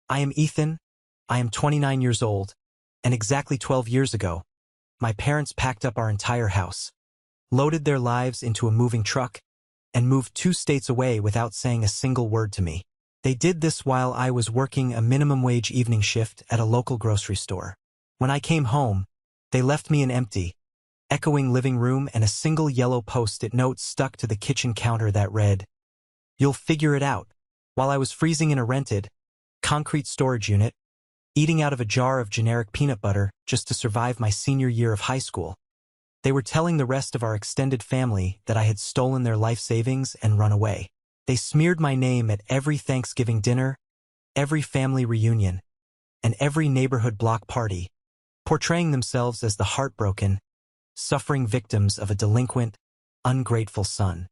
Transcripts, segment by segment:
I am Ethan, I am 29 years old, and exactly 12 years ago, my parents packed up our entire house, loaded their lives into a moving truck, and moved 2 states away without saying a single word to me. They did this while I was working a minimum wage evening shift at a local grocery store. When I came home, they left me an empty, echoing living room and a single yellow post-it note stuck to the kitchen counter that read, "You'll figure it out." While I was freezing in a rented, concrete storage unit, eating out of a jar of generic peanut butter just to survive my senior year of high school, they were telling the rest of our extended family that I had stolen their life savings and run away. They smeared my name at every Thanksgiving dinner, every family reunion, and every neighborhood block party, portraying themselves as the heartbroken, suffering victims of a delinquent, ungrateful son.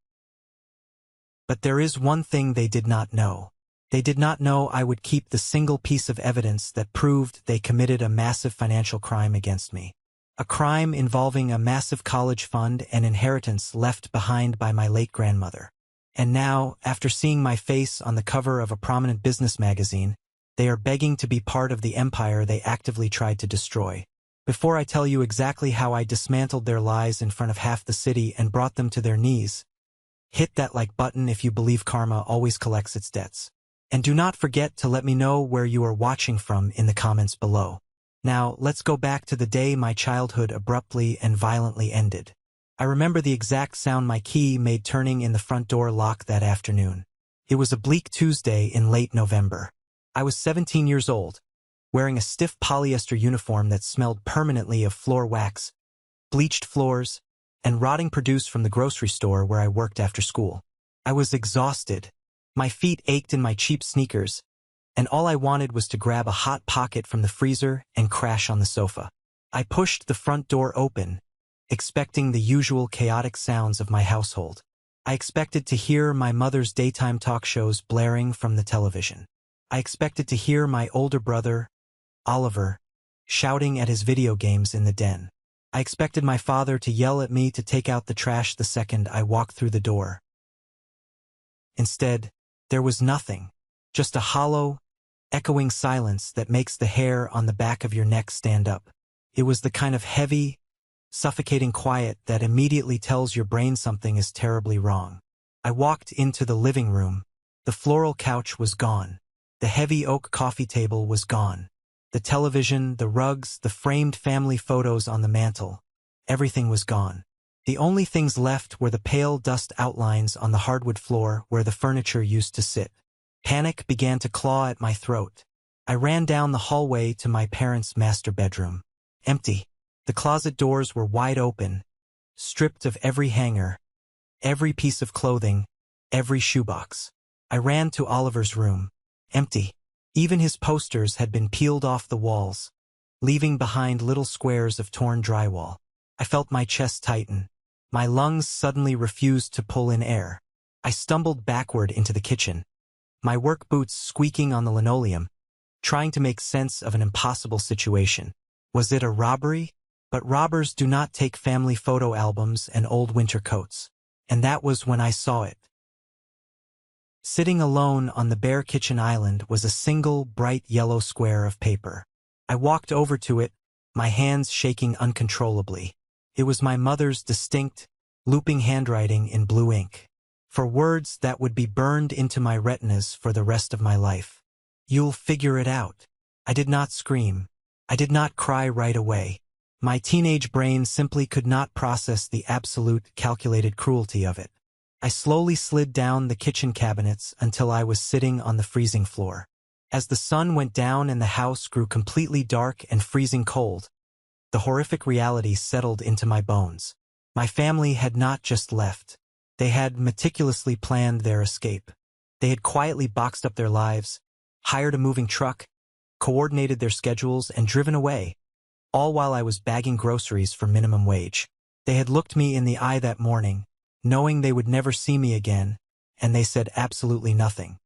But there is one thing they did not know. They did not know I would keep the single piece of evidence that proved they committed a massive financial crime against me. A crime involving a massive college fund and inheritance left behind by my late grandmother. And now, after seeing my face on the cover of a prominent business magazine, they are begging to be part of the empire they actively tried to destroy. Before I tell you exactly how I dismantled their lies in front of half the city and brought them to their knees, hit that like button if you believe karma always collects its debts. And do not forget to let me know where you are watching from in the comments below. Now, let's go back to the day my childhood abruptly and violently ended. I remember the exact sound my key made turning in the front door lock that afternoon. It was a bleak Tuesday in late November. I was 17 years old, wearing a stiff polyester uniform that smelled permanently of floor wax, bleached floors, and rotting produce from the grocery store where I worked after school. I was exhausted. My feet ached in my cheap sneakers, and all I wanted was to grab a hot pocket from the freezer and crash on the sofa. I pushed the front door open, expecting the usual chaotic sounds of my household. I expected to hear my mother's daytime talk shows blaring from the television. I expected to hear my older brother, Oliver, shouting at his video games in the den. I expected my father to yell at me to take out the trash the second I walked through the door. Instead, there was nothing, just a hollow, echoing silence that makes the hair on the back of your neck stand up. It was the kind of heavy, suffocating quiet that immediately tells your brain something is terribly wrong. I walked into the living room. The floral couch was gone. The heavy oak coffee table was gone. The television, the rugs, the framed family photos on the mantel. Everything was gone. The only things left were the pale dust outlines on the hardwood floor where the furniture used to sit. Panic began to claw at my throat. I ran down the hallway to my parents' master bedroom. Empty. The closet doors were wide open, stripped of every hanger, every piece of clothing, every shoebox. I ran to Oliver's room. Empty. Even his posters had been peeled off the walls, leaving behind little squares of torn drywall. I felt my chest tighten. My lungs suddenly refused to pull in air. I stumbled backward into the kitchen, my work boots squeaking on the linoleum, trying to make sense of an impossible situation. Was it a robbery? But robbers do not take family photo albums and old winter coats. And that was when I saw it. Sitting alone on the bare kitchen island was a single bright yellow square of paper. I walked over to it, my hands shaking uncontrollably. It was my mother's distinct, looping handwriting in blue ink, for words that would be burned into my retinas for the rest of my life. "You'll figure it out." I did not scream. I did not cry right away. My teenage brain simply could not process the absolute, calculated cruelty of it. I slowly slid down the kitchen cabinets until I was sitting on the freezing floor. As the sun went down and the house grew completely dark and freezing cold, the horrific reality settled into my bones. My family had not just left. They had meticulously planned their escape. They had quietly boxed up their lives, hired a moving truck, coordinated their schedules, and driven away, all while I was bagging groceries for minimum wage. They had looked me in the eye that morning, knowing they would never see me again, and they said absolutely nothing.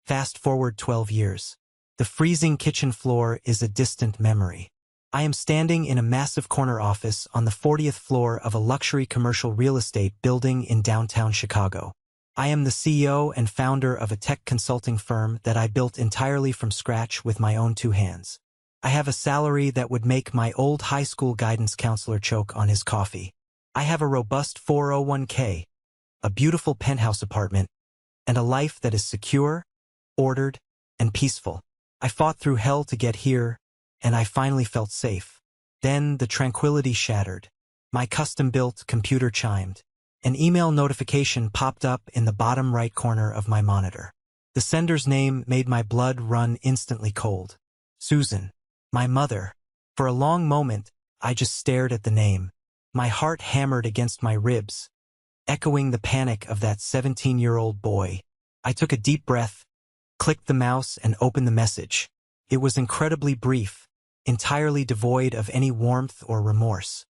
Fast forward 12 years. The freezing kitchen floor is a distant memory. I am standing in a massive corner office on the 40th floor of a luxury commercial real estate building in downtown Chicago. I am the CEO and founder of a tech consulting firm that I built entirely from scratch with my own two hands. I have a salary that would make my old high school guidance counselor choke on his coffee. I have a robust 401k, a beautiful penthouse apartment, and a life that is secure, ordered, and peaceful. I fought through hell to get here, and I finally felt safe. Then the tranquility shattered. My custom-built computer chimed. An email notification popped up in the bottom right corner of my monitor. The sender's name made my blood run instantly cold. Susan. My mother. For a long moment, I just stared at the name. My heart hammered against my ribs, echoing the panic of that 17-year-old boy. I took a deep breath, clicked the mouse, and opened the message. It was incredibly brief, entirely devoid of any warmth or remorse.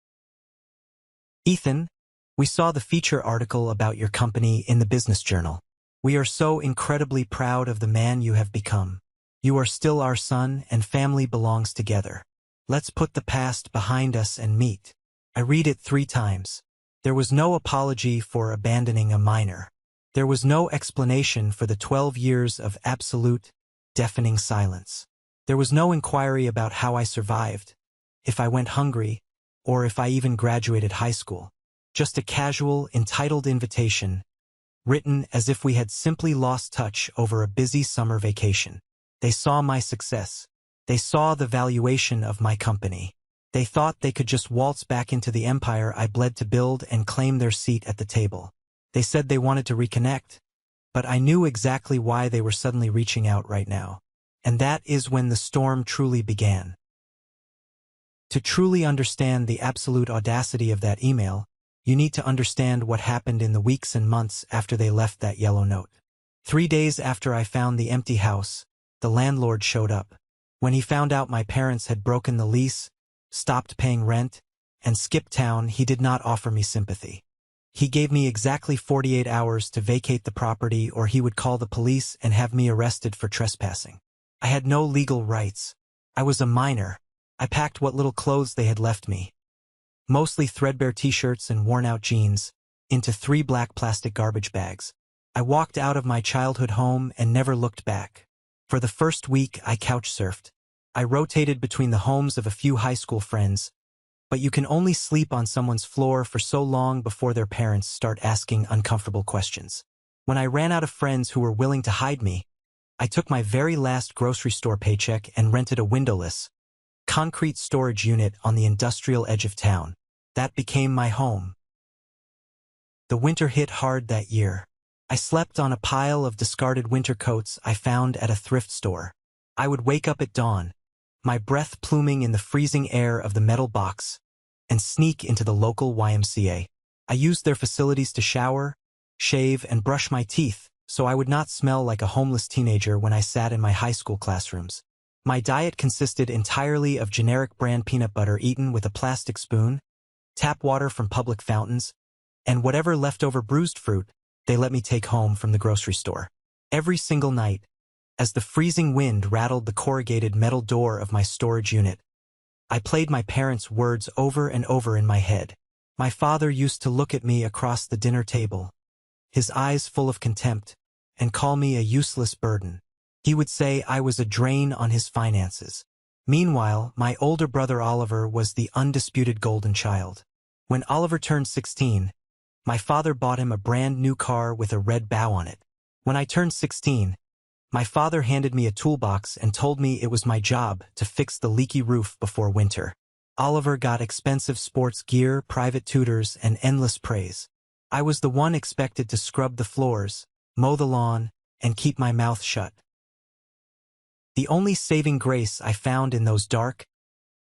Ethan, we saw the feature article about your company in the Business Journal. We are so incredibly proud of the man you have become. You are still our son, and family belongs together. Let's put the past behind us and meet. I read it 3 times. There was no apology for abandoning a minor. There was no explanation for the 12 years of absolute, deafening silence. There was no inquiry about how I survived, if I went hungry, or if I even graduated high school. Just a casual, entitled invitation, written as if we had simply lost touch over a busy summer vacation. They saw my success. They saw the valuation of my company. They thought they could just waltz back into the empire I bled to build and claim their seat at the table. They said they wanted to reconnect, but I knew exactly why they were suddenly reaching out right now. And that is when the storm truly began. To truly understand the absolute audacity of that email, you need to understand what happened in the weeks and months after they left that yellow note. 3 days after I found the empty house, the landlord showed up. When he found out my parents had broken the lease, stopped paying rent, and skipped town, he did not offer me sympathy. He gave me exactly 48 hours to vacate the property, or he would call the police and have me arrested for trespassing. I had no legal rights. I was a minor. I packed what little clothes they had left me, mostly threadbare t-shirts and worn-out jeans, into 3 black plastic garbage bags. I walked out of my childhood home and never looked back. For the first week, I couch-surfed. I rotated between the homes of a few high school friends, but you can only sleep on someone's floor for so long before their parents start asking uncomfortable questions. When I ran out of friends who were willing to hide me, I took my very last grocery store paycheck and rented a windowless, concrete storage unit on the industrial edge of town. That became my home. The winter hit hard that year. I slept on a pile of discarded winter coats I found at a thrift store. I would wake up at dawn, my breath pluming in the freezing air of the metal box, and sneak into the local YMCA. I used their facilities to shower, shave, and brush my teeth, so I would not smell like a homeless teenager when I sat in my high school classrooms. My diet consisted entirely of generic brand peanut butter eaten with a plastic spoon, tap water from public fountains, and whatever leftover bruised fruit they let me take home from the grocery store. Every single night, as the freezing wind rattled the corrugated metal door of my storage unit, I played my parents' words over and over in my head. My father used to look at me across the dinner table, his eyes full of contempt, and call me a useless burden. He would say I was a drain on his finances. Meanwhile, my older brother Oliver was the undisputed golden child. When Oliver turned 16, my father bought him a brand new car with a red bow on it. When I turned 16, my father handed me a toolbox and told me it was my job to fix the leaky roof before winter. Oliver got expensive sports gear, private tutors, and endless praise. I was the one expected to scrub the floors, mow the lawn, and keep my mouth shut. The only saving grace I found in those dark,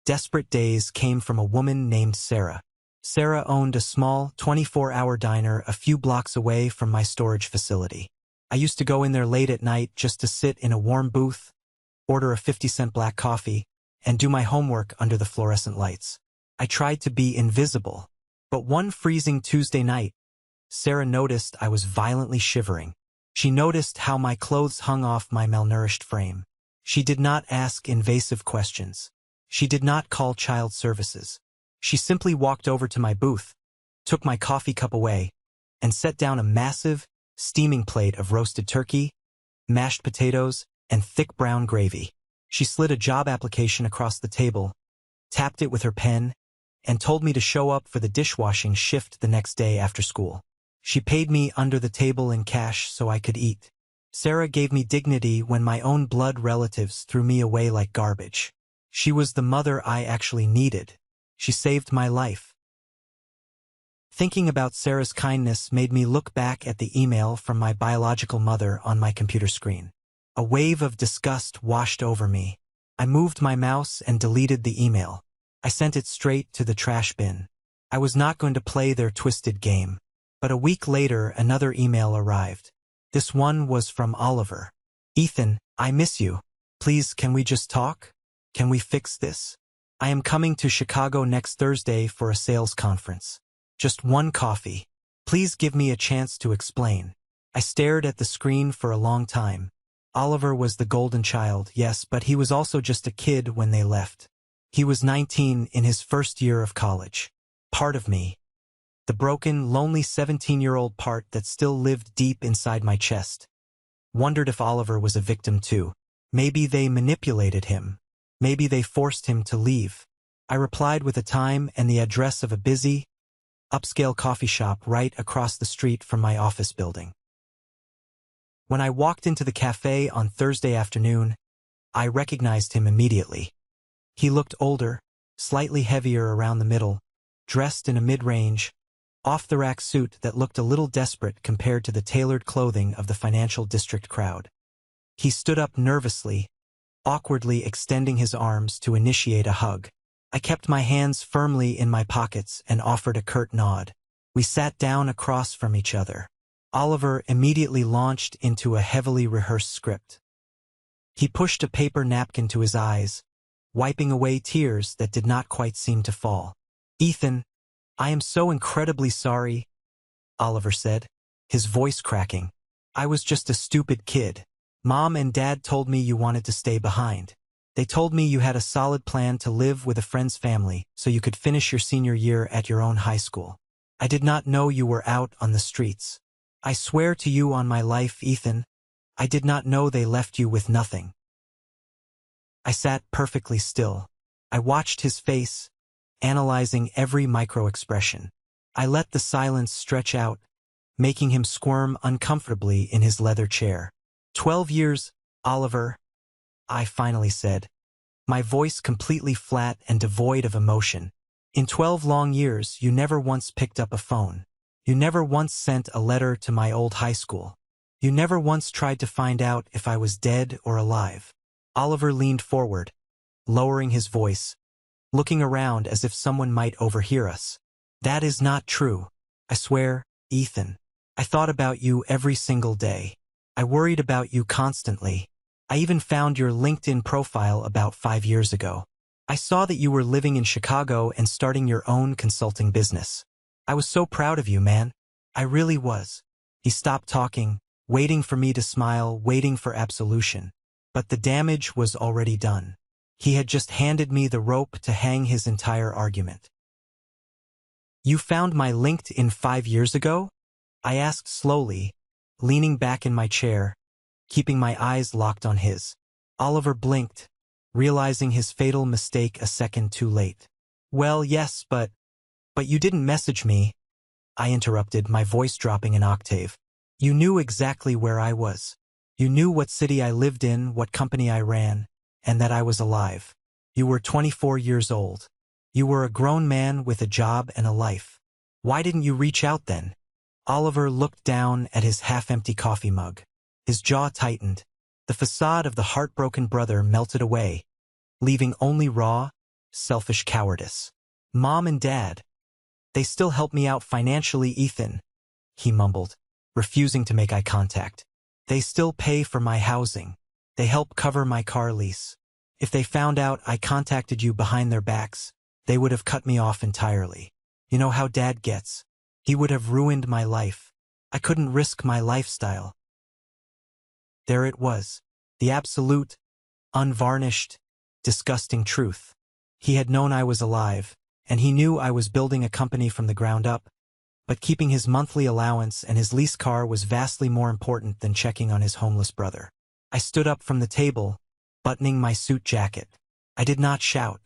desperate days came from a woman named Sarah. Sarah owned a small, 24-hour diner a few blocks away from my storage facility. I used to go in there late at night just to sit in a warm booth, order a 50-cent black coffee, and do my homework under the fluorescent lights. I tried to be invisible, but one freezing Tuesday night, Sarah noticed I was violently shivering. She noticed how my clothes hung off my malnourished frame. She did not ask invasive questions. She did not call child services. She simply walked over to my booth, took my coffee cup away, and set down a massive, steaming plate of roasted turkey, mashed potatoes, and thick brown gravy. She slid a job application across the table, tapped it with her pen, and told me to show up for the dishwashing shift the next day after school. She paid me under the table in cash so I could eat. Sarah gave me dignity when my own blood relatives threw me away like garbage. She was the mother I actually needed. She saved my life. Thinking about Sarah's kindness made me look back at the email from my biological mother on my computer screen. A wave of disgust washed over me. I moved my mouse and deleted the email. I sent it straight to the trash bin. I was not going to play their twisted game. But a week later, another email arrived. This one was from Oliver. "Ethan, I miss you. Please, can we just talk? Can we fix this? I am coming to Chicago next Thursday for a sales conference. Just one coffee. Please give me a chance to explain." I stared at the screen for a long time. Oliver was the golden child, yes, but he was also just a kid when they left. He was 19 in his first year of college. Part of me, the broken, lonely 17-year-old part that still lived deep inside my chest, wondered if Oliver was a victim too. Maybe they manipulated him. Maybe they forced him to leave. I replied with a time and the address of a busy, upscale coffee shop right across the street from my office building. When I walked into the cafe on Thursday afternoon, I recognized him immediately. He looked older, slightly heavier around the middle, dressed in a mid-range, off-the-rack suit that looked a little desperate compared to the tailored clothing of the financial district crowd. He stood up nervously, awkwardly extending his arms to initiate a hug. I kept my hands firmly in my pockets and offered a curt nod. We sat down across from each other. Oliver immediately launched into a heavily rehearsed script. He pushed a paper napkin to his eyes, wiping away tears that did not quite seem to fall. "Ethan, I am so incredibly sorry," Oliver said, his voice cracking. "I was just a stupid kid. Mom and Dad told me you wanted to stay behind. They told me you had a solid plan to live with a friend's family so you could finish your senior year at your own high school. I did not know you were out on the streets. I swear to you on my life, Ethan, I did not know they left you with nothing." I sat perfectly still. I watched his face, analyzing every micro-expression. I let the silence stretch out, making him squirm uncomfortably in his leather chair. 12 years, Oliver," I finally said, my voice completely flat and devoid of emotion. "In 12 long years, you never once picked up a phone. You never once sent a letter to my old high school. You never once tried to find out if I was dead or alive." Oliver leaned forward, lowering his voice, looking around as if someone might overhear us. "That is not true. I swear, Ethan. I thought about you every single day. I worried about you constantly. I even found your LinkedIn profile about 5 years ago. I saw that you were living in Chicago and starting your own consulting business. I was so proud of you, man. I really was." He stopped talking, waiting for me to smile, waiting for absolution. But the damage was already done. He had just handed me the rope to hang his entire argument. "You found my LinkedIn 5 years ago?" I asked slowly, leaning back in my chair, keeping my eyes locked on his. Oliver blinked, realizing his fatal mistake a second too late. "Well, yes, but you didn't message me," I interrupted, my voice dropping an octave. "You knew exactly where I was. You knew what city I lived in, what company I ran, and that I was alive. You were 24 years old. You were a grown man with a job and a life. Why didn't you reach out then?" Oliver looked down at his half-empty coffee mug. His jaw tightened. The facade of the heartbroken brother melted away, leaving only raw, selfish cowardice. "Mom and Dad, they still help me out financially, Ethan," he mumbled, refusing to make eye contact. "They still pay for my housing. They help cover my car lease. If they found out I contacted you behind their backs, they would have cut me off entirely. You know how Dad gets. He would have ruined my life. I couldn't risk my lifestyle." There it was, the absolute, unvarnished, disgusting truth. He had known I was alive, and he knew I was building a company from the ground up, but keeping his monthly allowance and his lease car was vastly more important than checking on his homeless brother. I stood up from the table, buttoning my suit jacket. I did not shout.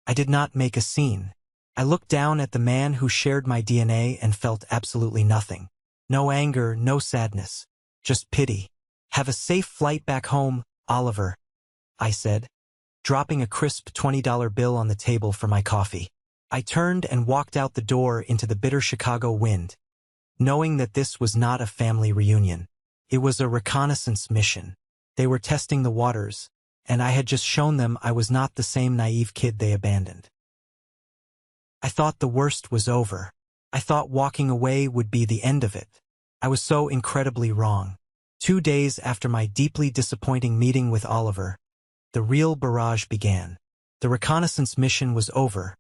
I did not make a scene. I looked down at the man who shared my DNA and felt absolutely nothing. No anger, no sadness. Just pity. "Have a safe flight back home, Oliver," I said, dropping a crisp $20 bill on the table for my coffee. I turned and walked out the door into the bitter Chicago wind, knowing that this was not a family reunion. It was a reconnaissance mission. They were testing the waters, and I had just shown them I was not the same naive kid they abandoned. I thought the worst was over. I thought walking away would be the end of it. I was so incredibly wrong. 2 days after my deeply disappointing meeting with Oliver, the real barrage began. The reconnaissance mission was over.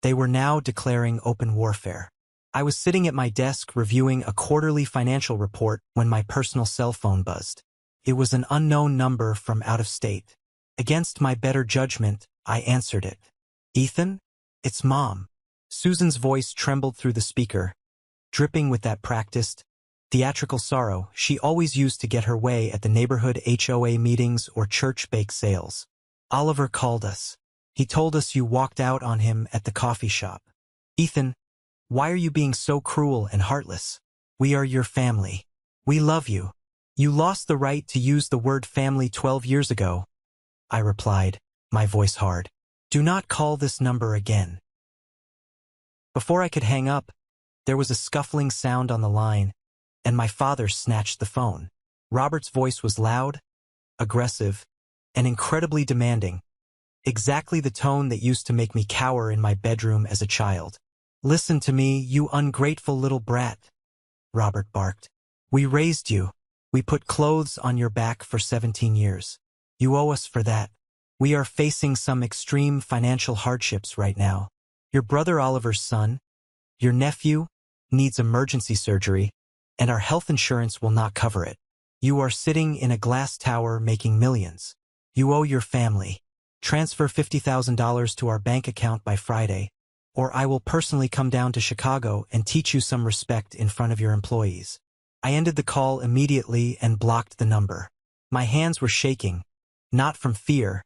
They were now declaring open warfare. I was sitting at my desk reviewing a quarterly financial report when my personal cell phone buzzed. It was an unknown number from out of state. Against my better judgment, I answered it. "Ethan? It's Mom." Susan's voice trembled through the speaker, dripping with that practiced, theatrical sorrow she always used to get her way at the neighborhood HOA meetings or church bake sales. "Oliver called us. He told us you walked out on him at the coffee shop. Ethan, why are you being so cruel and heartless? We are your family. We love you. You lost the right to use the word family 12 years ago," I replied, my voice hard. "Do not call this number again." Before I could hang up, there was a scuffling sound on the line, and my father snatched the phone. Robert's voice was loud, aggressive, and incredibly demanding, exactly the tone that used to make me cower in my bedroom as a child. "Listen to me, you ungrateful little brat," Robert barked. "We raised you. We put clothes on your back for 17 years. You owe us for that. We are facing some extreme financial hardships right now. Your brother Oliver's son, your nephew, needs emergency surgery, and our health insurance will not cover it. You are sitting in a glass tower making millions. You owe your family. Transfer $50,000 to our bank account by Friday, or I will personally come down to Chicago and teach you some respect in front of your employees." I ended the call immediately and blocked the number. My hands were shaking, not from fear,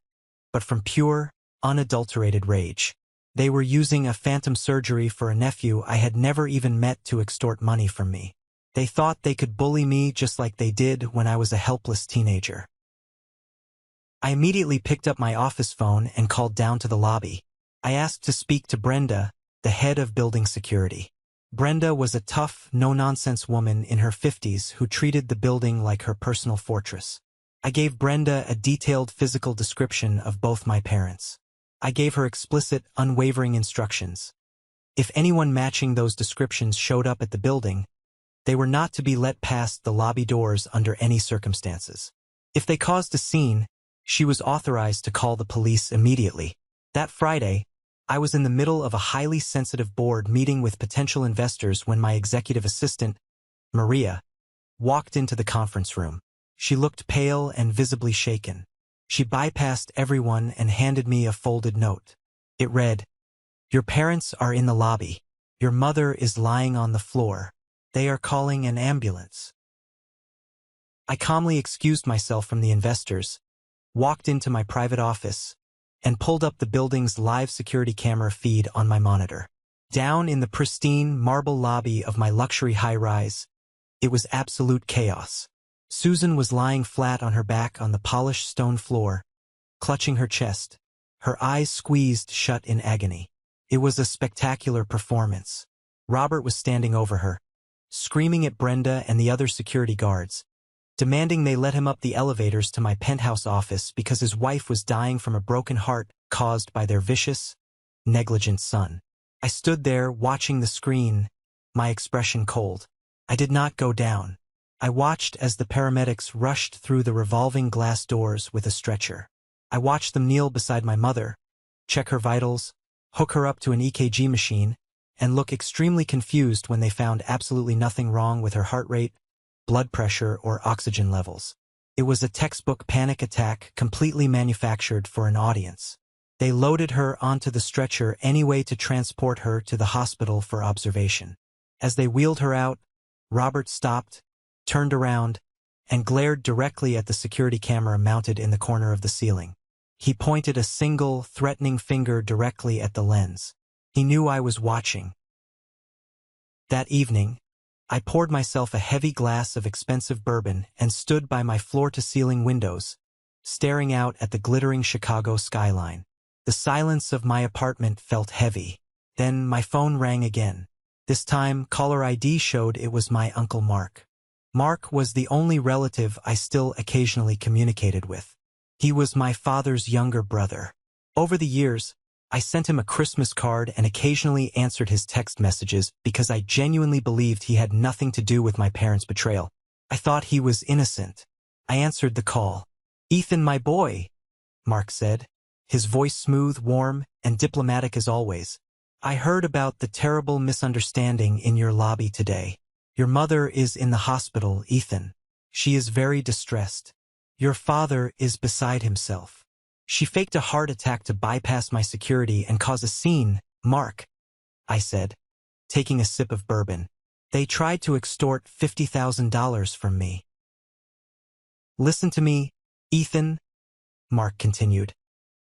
but from pure, unadulterated rage. They were using a phantom surgery for a nephew I had never even met to extort money from me. They thought they could bully me just like they did when I was a helpless teenager. I immediately picked up my office phone and called down to the lobby. I asked to speak to Brenda, the head of building security. Brenda was a tough, no-nonsense woman in her 50s who treated the building like her personal fortress. I gave Brenda a detailed physical description of both my parents. I gave her explicit, unwavering instructions. If anyone matching those descriptions showed up at the building, they were not to be let past the lobby doors under any circumstances. If they caused a scene, she was authorized to call the police immediately. That Friday, I was in the middle of a highly sensitive board meeting with potential investors when my executive assistant, Maria, walked into the conference room. She looked pale and visibly shaken. She bypassed everyone and handed me a folded note. It read, "Your parents are in the lobby. Your mother is lying on the floor. They are calling an ambulance." I calmly excused myself from the investors, walked into my private office, and pulled up the building's live security camera feed on my monitor. Down in the pristine marble lobby of my luxury high-rise, it was absolute chaos. Susan was lying flat on her back on the polished stone floor, clutching her chest, her eyes squeezed shut in agony. It was a spectacular performance. Robert was standing over her, screaming at Brenda and the other security guards, demanding they let him up the elevators to my penthouse office because his wife was dying from a broken heart caused by their vicious, negligent son. I stood there watching the screen, my expression cold. I did not go down. I watched as the paramedics rushed through the revolving glass doors with a stretcher. I watched them kneel beside my mother, check her vitals, hook her up to an EKG machine, and look extremely confused when they found absolutely nothing wrong with her heart rate, blood pressure, or oxygen levels. It was a textbook panic attack completely manufactured for an audience. They loaded her onto the stretcher anyway to transport her to the hospital for observation. As they wheeled her out, Robert stopped, turned around, and glared directly at the security camera mounted in the corner of the ceiling. He pointed a single, threatening finger directly at the lens. He knew I was watching. That evening, I poured myself a heavy glass of expensive bourbon and stood by my floor-to-ceiling windows, staring out at the glittering Chicago skyline. The silence of my apartment felt heavy. Then my phone rang again. This time, caller ID showed it was my Uncle Mark. Mark was the only relative I still occasionally communicated with. He was my father's younger brother. Over the years, I sent him a Christmas card and occasionally answered his text messages because I genuinely believed he had nothing to do with my parents' betrayal. I thought he was innocent. I answered the call. "Ethan, my boy," Mark said, his voice smooth, warm, and diplomatic as always. "I heard about the terrible misunderstanding in your lobby today. Your mother is in the hospital, Ethan. She is very distressed. Your father is beside himself. She faked a heart attack to bypass my security and cause a scene, Mark," I said, taking a sip of bourbon. "They tried to extort $50,000 from me." "Listen to me, Ethan," Mark continued,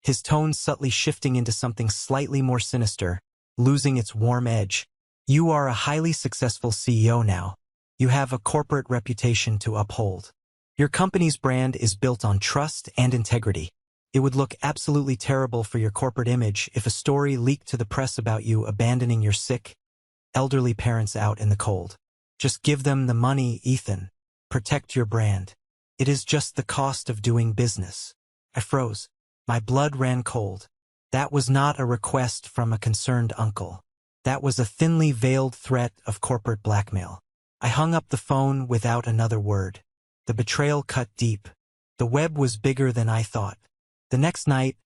his tone subtly shifting into something slightly more sinister, losing its warm edge. "You are a highly successful CEO now. You have a corporate reputation to uphold. Your company's brand is built on trust and integrity. It would look absolutely terrible for your corporate image if a story leaked to the press about you abandoning your sick, elderly parents out in the cold. Just give them the money, Ethan. Protect your brand. It is just the cost of doing business." I froze. My blood ran cold. That was not a request from a concerned uncle. That was a thinly veiled threat of corporate blackmail. I hung up the phone without another word. The betrayal cut deep. The web was bigger than I thought. The next night,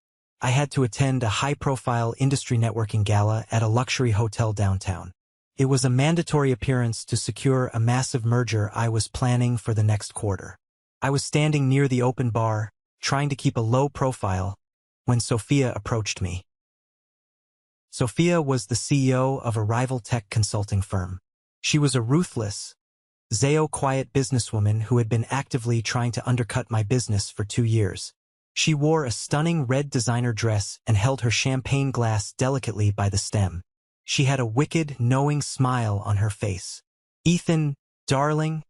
I had to attend a high-profile industry networking gala at a luxury hotel downtown. It was a mandatory appearance to secure a massive merger I was planning for the next quarter. I was standing near the open bar, trying to keep a low profile, when Sophia approached me. Sophia was the CEO of a rival tech consulting firm. She was a ruthless, quiet businesswoman who had been actively trying to undercut my business for 2 years. She wore a stunning red designer dress and held her champagne glass delicately by the stem. She had a wicked, knowing smile on her face. "Ethan, darling,"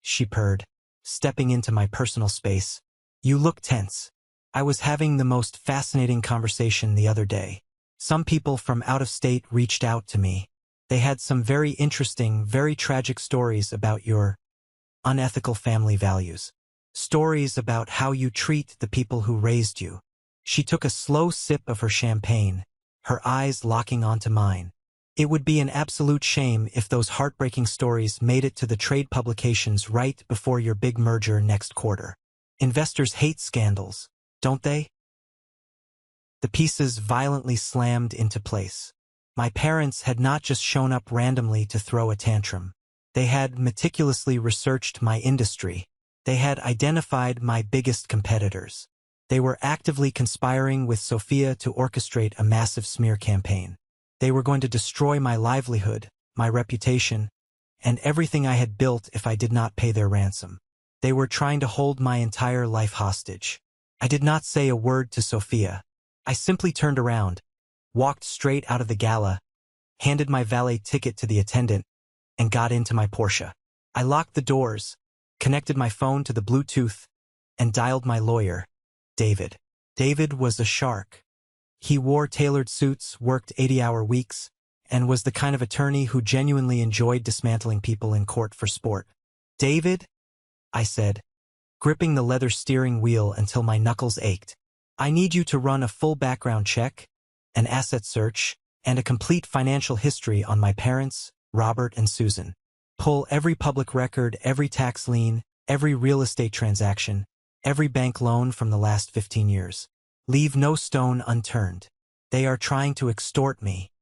she purred, stepping into my personal space. "You look tense. I was having the most fascinating conversation the other day. Some people from out of state reached out to me. They had some very interesting, very tragic stories about your unethical family values. Stories about how you treat the people who raised you." She took a slow sip of her champagne, her eyes locking onto mine. "It would be an absolute shame if those heartbreaking stories made it to the trade publications right before your big merger next quarter. Investors hate scandals, don't they?" The pieces violently slammed into place. My parents had not just shown up randomly to throw a tantrum. They had meticulously researched my industry. They had identified my biggest competitors. They were actively conspiring with Sophia to orchestrate a massive smear campaign. They were going to destroy my livelihood, my reputation, and everything I had built if I did not pay their ransom. They were trying to hold my entire life hostage. I did not say a word to Sophia. I simply turned around, walked straight out of the gala, handed my valet ticket to the attendant, and got into my Porsche. I locked the doors, connected my phone to the Bluetooth, and dialed my lawyer, David. David was a shark. He wore tailored suits, worked 80-hour weeks, and was the kind of attorney who genuinely enjoyed dismantling people in court for sport. "David," I said, gripping the leather steering wheel until my knuckles ached, "I need you to run a full background check, an asset search, and a complete financial history on my parents, Robert and Susan. Pull every public record, every tax lien, every real estate transaction, every bank loan from the last 15 years. Leave no stone unturned. They are trying to extort me."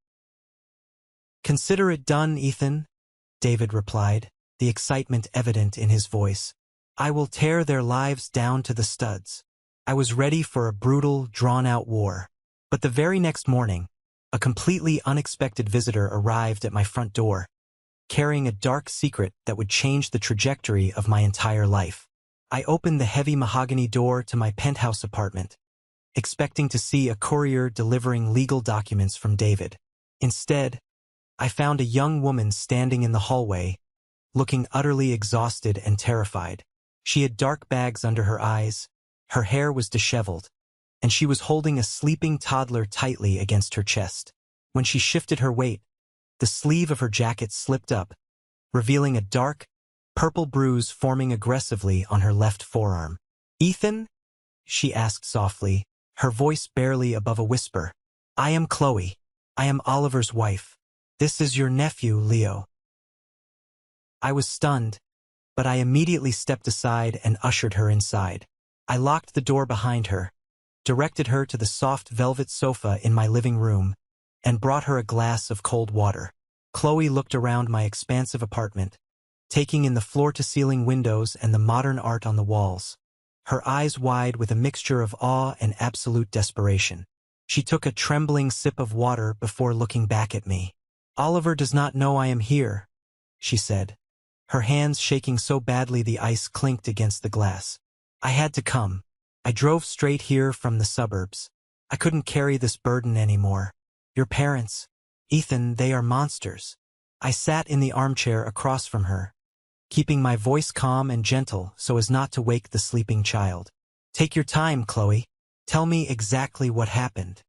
"Consider it done, Ethan," David replied, the excitement evident in his voice. "I will tear their lives down to the studs." I was ready for a brutal, drawn-out war. But the very next morning, a completely unexpected visitor arrived at my front door. carrying a dark secret that would change the trajectory of my entire life. I opened the heavy mahogany door to my penthouse apartment, expecting to see a courier delivering legal documents from David. Instead, I found a young woman standing in the hallway, looking utterly exhausted and terrified. She had dark bags under her eyes, her hair was disheveled, and she was holding a sleeping toddler tightly against her chest. When she shifted her weight, the sleeve of her jacket slipped up, revealing a dark, purple bruise forming aggressively on her left forearm. "Ethan?" she asked softly, her voice barely above a whisper. "I am Qley. I am Oliver's wife. This is your nephew, Leo." I was stunned, but I immediately stepped aside and ushered her inside. I locked the door behind her, directed her to the soft velvet sofa in my living room, and brought her a glass of cold water. Qley looked around my expansive apartment, taking in the floor-to-ceiling windows and the modern art on the walls, her eyes wide with a mixture of awe and absolute desperation. She took a trembling sip of water before looking back at me. "Oliver does not know I am here," she said, her hands shaking so badly the ice clinked against the glass. "I had to come. I drove straight here from the suburbs. I couldn't carry this burden anymore. Your parents, Ethan, they are monsters." I sat in the armchair across from her, keeping my voice calm and gentle so as not to wake the sleeping child. "Take your time, Qley. Tell me exactly what happened."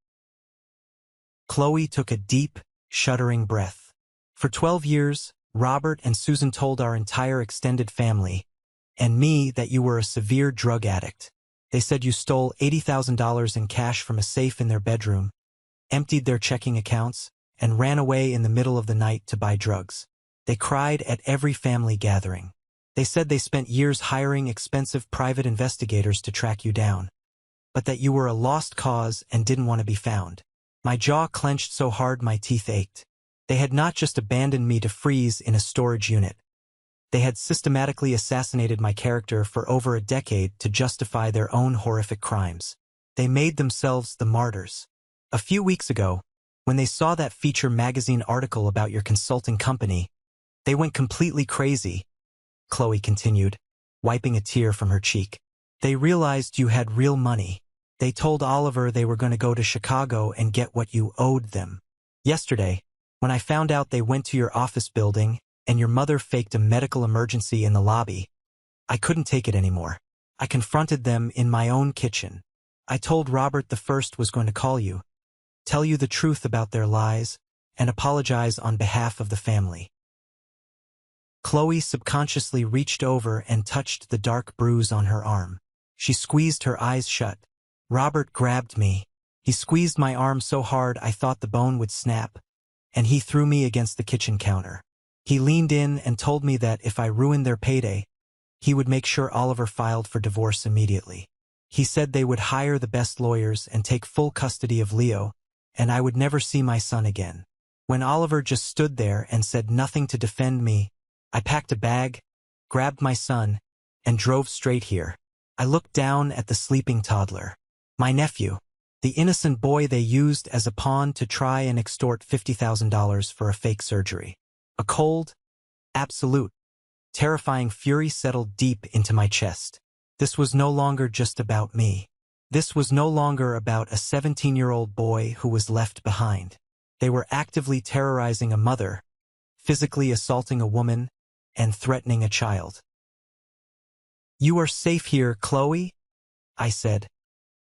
Qley took a deep, shuddering breath. "For 12 years, Robert and Susan told our entire extended family, and me, that you were a severe drug addict. They said you stole $80,000 in cash from a safe in their bedroom, emptied their checking accounts, and ran away in the middle of the night to buy drugs. They cried at every family gathering. They said they spent years hiring expensive private investigators to track you down, but that you were a lost cause and didn't want to be found." My jaw clenched so hard my teeth ached. They had not just abandoned me to freeze in a storage unit. They had systematically assassinated my character for over a decade to justify their own horrific crimes. They made themselves the martyrs. "A few weeks ago, when they saw that Feature magazine article about your consulting company, they went completely crazy," Qley continued, wiping a tear from her cheek. "They realized you had real money. They told Oliver they were going to go to Chicago and get what you owed them. Yesterday, when I found out they went to your office building and your mother faked a medical emergency in the lobby, I couldn't take it anymore. I confronted them in my own kitchen. I told Robert the First was going to call you, tell you the truth about their lies, and apologize on behalf of the family." Qley subconsciously reached over and touched the dark bruise on her arm. She squeezed her eyes shut. "Robert grabbed me. He squeezed my arm so hard I thought the bone would snap, and he threw me against the kitchen counter. He leaned in and told me that if I ruined their payday, he would make sure Oliver filed for divorce immediately. He said they would hire the best lawyers and take full custody of Leo, and I would never see my son again. When Oliver just stood there and said nothing to defend me, I packed a bag, grabbed my son, and drove straight here. I looked down at the sleeping toddler. My nephew, the innocent boy they used as a pawn to try and extort $50,000 for a fake surgery. A cold, absolute, terrifying fury settled deep into my chest. This was no longer just about me. This was no longer about a 17-year-old boy who was left behind. They were actively terrorizing a mother, physically assaulting a woman, and threatening a child. "You are safe here, Qley," I said,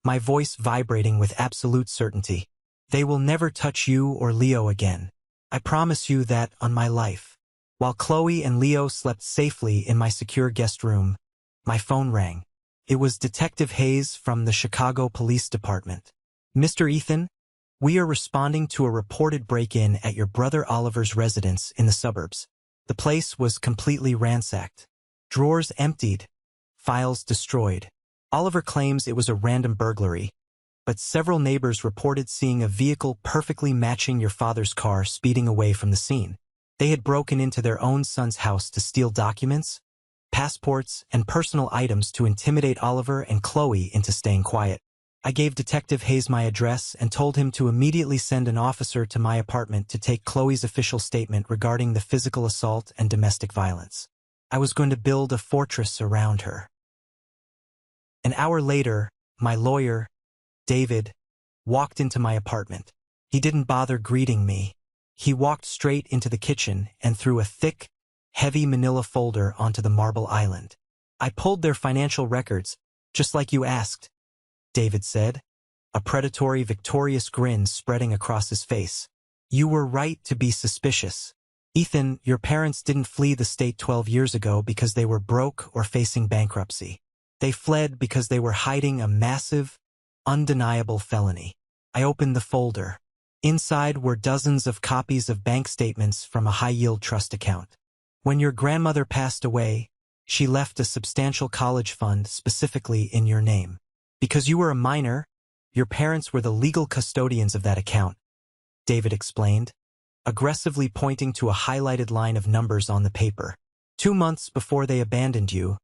my voice vibrating with absolute certainty. "They will never touch you or Leo again. I promise you that on my life." While Qley and Leo slept safely in my secure guest room, my phone rang. It was Detective Hayes from the Chicago Police Department. "Mr. Ethan, we are responding to a reported break-in at your brother Oliver's residence in the suburbs. The place was completely ransacked. Drawers emptied, files destroyed. Oliver claims it was a random burglary, but several neighbors reported seeing a vehicle perfectly matching your father's car speeding away from the scene. They had broken into their own son's house to steal documents, passports, and personal items to intimidate Oliver and Qley into staying quiet. I gave Detective Hayes my address and told him to immediately send an officer to my apartment to take Qley's official statement regarding the physical assault and domestic violence. I was going to build a fortress around her. An hour later, my lawyer, David, walked into my apartment. He didn't bother greeting me. He walked straight into the kitchen and threw a thick, heavy manila folder onto the marble island. I pulled their financial records, just like you asked, David said, a predatory, victorious grin spreading across his face. You were right to be suspicious. Ethan, your parents didn't flee the state 12 years ago because they were broke or facing bankruptcy. They fled because they were hiding a massive, undeniable felony. I opened the folder. Inside were dozens of copies of bank statements from a high-yield trust account. When your grandmother passed away, she left a substantial college fund specifically in your name. Because you were a minor, your parents were the legal custodians of that account, David explained, aggressively pointing to a highlighted line of numbers on the paper. 2 months before they abandoned you,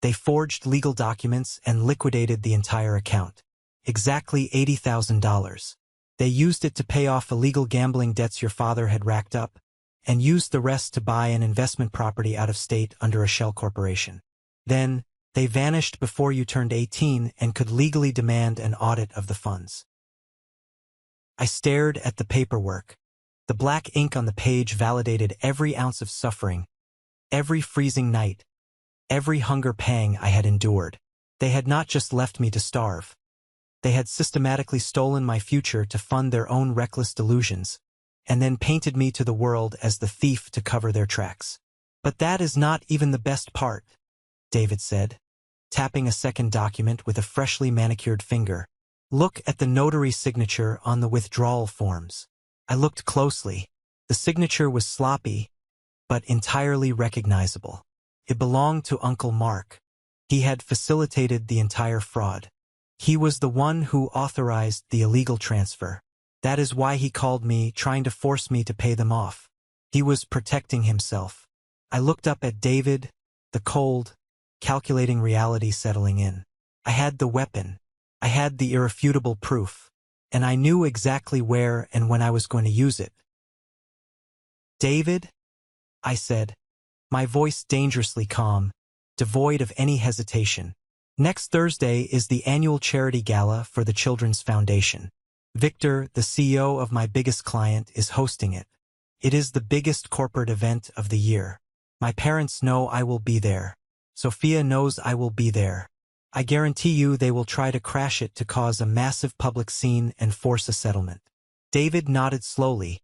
they forged legal documents and liquidated the entire account. Exactly $80,000. They used it to pay off illegal gambling debts your father had racked up, and used the rest to buy an investment property out of state under a shell corporation. Then, they vanished before you turned 18 and could legally demand an audit of the funds. I stared at the paperwork. The black ink on the page validated every ounce of suffering, every freezing night, every hunger pang I had endured. They had not just left me to starve. They had systematically stolen my future to fund their own reckless delusions, and then painted me to the world as the thief to cover their tracks. But that is not even the best part, David said, tapping a second document with a freshly manicured finger. Look at the notary signature on the withdrawal forms. I looked closely. The signature was sloppy, but entirely recognizable. It belonged to Uncle Mark. He had facilitated the entire fraud. He was the one who authorized the illegal transfer. That is why he called me, trying to force me to pay them off. He was protecting himself. I looked up at David, the cold, calculating reality settling in. I had the weapon. I had the irrefutable proof. And I knew exactly where and when I was going to use it. David, I said, my voice dangerously calm, devoid of any hesitation. Next Thursday is the annual charity gala for the Children's Foundation. Victor, the CEO of my biggest client, is hosting it. It is the biggest corporate event of the year. My parents know I will be there. Sophia knows I will be there. I guarantee you they will try to crash it to cause a massive public scene and force a settlement. David nodded slowly,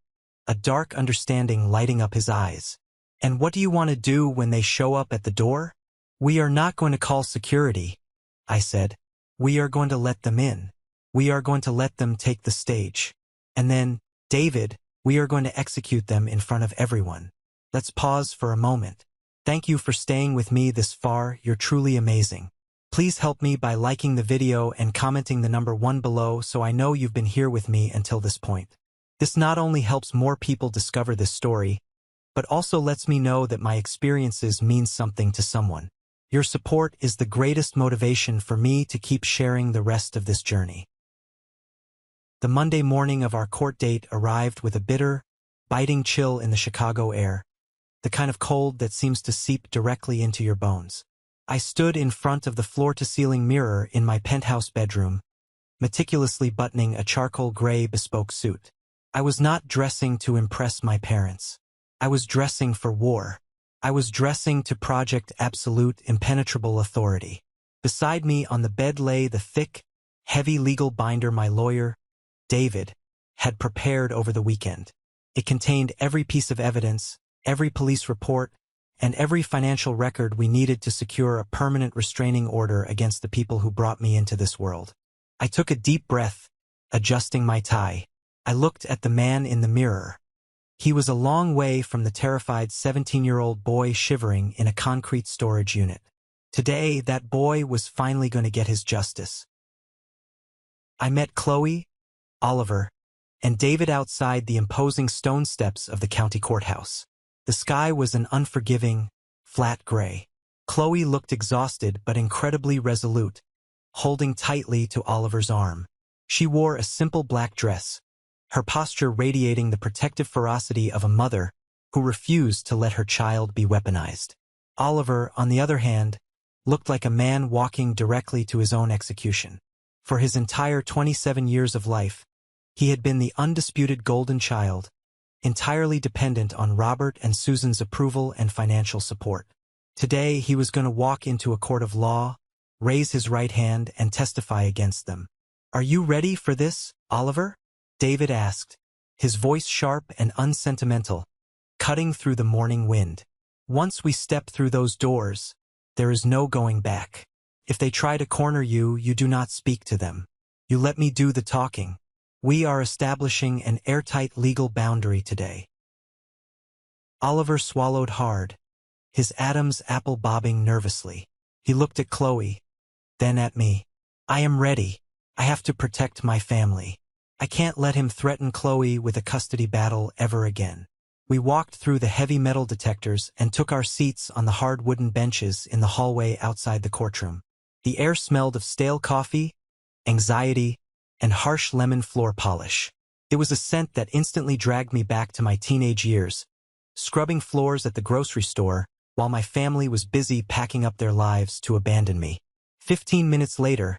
a dark understanding lighting up his eyes. And what do you want to do when they show up at the door? We are not going to call security, I said. We are going to let them in. We are going to let them take the stage. And then, David, we are going to execute them in front of everyone. Let's pause for a moment. Thank you for staying with me this far. You're truly amazing. Please help me by liking the video and commenting the number 1 below so I know you've been here with me until this point. This not only helps more people discover this story, but also lets me know that my experiences mean something to someone. Your support is the greatest motivation for me to keep sharing the rest of this journey. The Monday morning of our court date arrived with a bitter, biting chill in the Chicago air, the kind of cold that seems to seep directly into your bones. I stood in front of the floor-to-ceiling mirror in my penthouse bedroom, meticulously buttoning a charcoal gray bespoke suit. I was not dressing to impress my parents. I was dressing for war. I was dressing to project absolute, impenetrable authority. Beside me on the bed lay the thick, heavy legal binder my lawyer, David, had prepared over the weekend. It contained every piece of evidence, every police report, and every financial record we needed to secure a permanent restraining order against the people who brought me into this world. I took a deep breath, adjusting my tie. I looked at the man in the mirror. He was a long way from the terrified 17-year-old boy shivering in a concrete storage unit. Today, that boy was finally going to get his justice. I met Qley, Oliver, and David outside the imposing stone steps of the county courthouse. The sky was an unforgiving, flat gray. Qley looked exhausted but incredibly resolute, holding tightly to Oliver's arm. She wore a simple black dress, her posture radiating the protective ferocity of a mother who refused to let her child be weaponized. Oliver, on the other hand, looked like a man walking directly to his own execution. For his entire 27 years of life, he had been the undisputed golden child, entirely dependent on Robert and Susan's approval and financial support. Today, he was going to walk into a court of law, raise his right hand, and testify against them. "Are you ready for this, Oliver?" David asked, his voice sharp and unsentimental, cutting through the morning wind. "Once we step through those doors, there is no going back. If they try to corner you, you do not speak to them. You let me do the talking. We are establishing an airtight legal boundary today." Oliver swallowed hard, his Adam's apple bobbing nervously. He looked at Qley, then at me. "I am ready. I have to protect my family. I can't let him threaten Qley with a custody battle ever again." We walked through the heavy metal detectors and took our seats on the hard wooden benches in the hallway outside the courtroom. The air smelled of stale coffee, anxiety, and harsh lemon floor polish. It was a scent that instantly dragged me back to my teenage years, scrubbing floors at the grocery store while my family was busy packing up their lives to abandon me. 15 minutes later,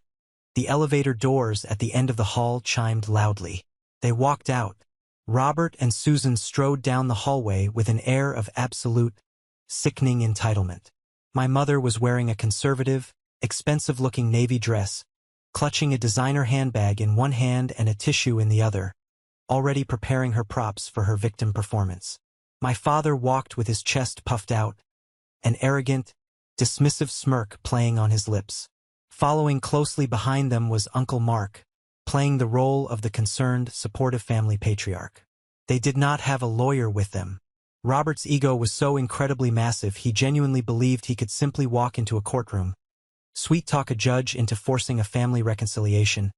the elevator doors at the end of the hall chimed loudly. They walked out. Robert and Susan strode down the hallway with an air of absolute, sickening entitlement. My mother was wearing a conservative, expensive-looking navy dress, clutching a designer handbag in one hand and a tissue in the other, already preparing her props for her victim performance. My father walked with his chest puffed out, an arrogant, dismissive smirk playing on his lips. Following closely behind them was Uncle Mark, playing the role of the concerned, supportive family patriarch. They did not have a lawyer with them. Robert's ego was so incredibly massive he genuinely believed he could simply walk into a courtroom, sweet-talk a judge into forcing a family reconciliation,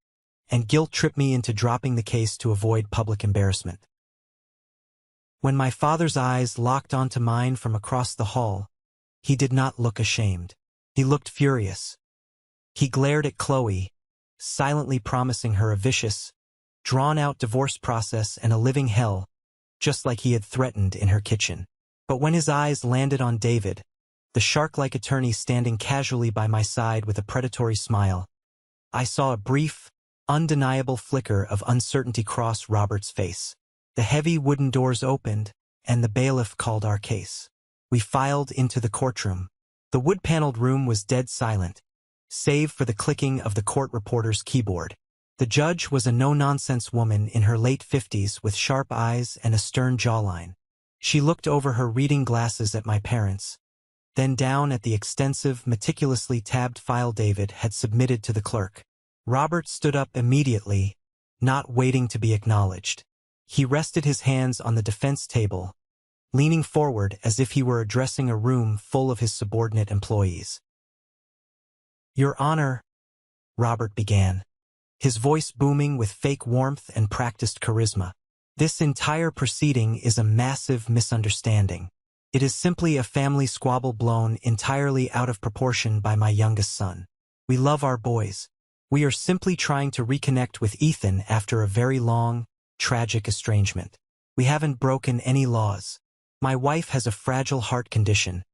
and guilt-trip me into dropping the case to avoid public embarrassment. When my father's eyes locked onto mine from across the hall, he did not look ashamed. He looked furious. He glared at Qley, silently promising her a vicious, drawn-out divorce process and a living hell, just like he had threatened in her kitchen. But when his eyes landed on David, the shark-like attorney standing casually by my side with a predatory smile, I saw a brief, undeniable flicker of uncertainty cross Robert's face. The heavy wooden doors opened, and the bailiff called our case. We filed into the courtroom. The wood-paneled room was dead silent, save for the clicking of the court reporter's keyboard. The judge was a no-nonsense woman in her late 50s with sharp eyes and a stern jawline. She looked over her reading glasses at my parents, then down at the extensive, meticulously tabbed file David had submitted to the clerk. Robert stood up immediately, not waiting to be acknowledged. He rested his hands on the defense table, leaning forward as if he were addressing a room full of his subordinate employees. "Your Honor," Robert began, his voice booming with fake warmth and practiced charisma. "This entire proceeding is a massive misunderstanding. It is simply a family squabble blown entirely out of proportion by my youngest son. We love our boys. We are simply trying to reconnect with Ethan after a very long, tragic estrangement. We haven't broken any laws. My wife has a fragile heart condition,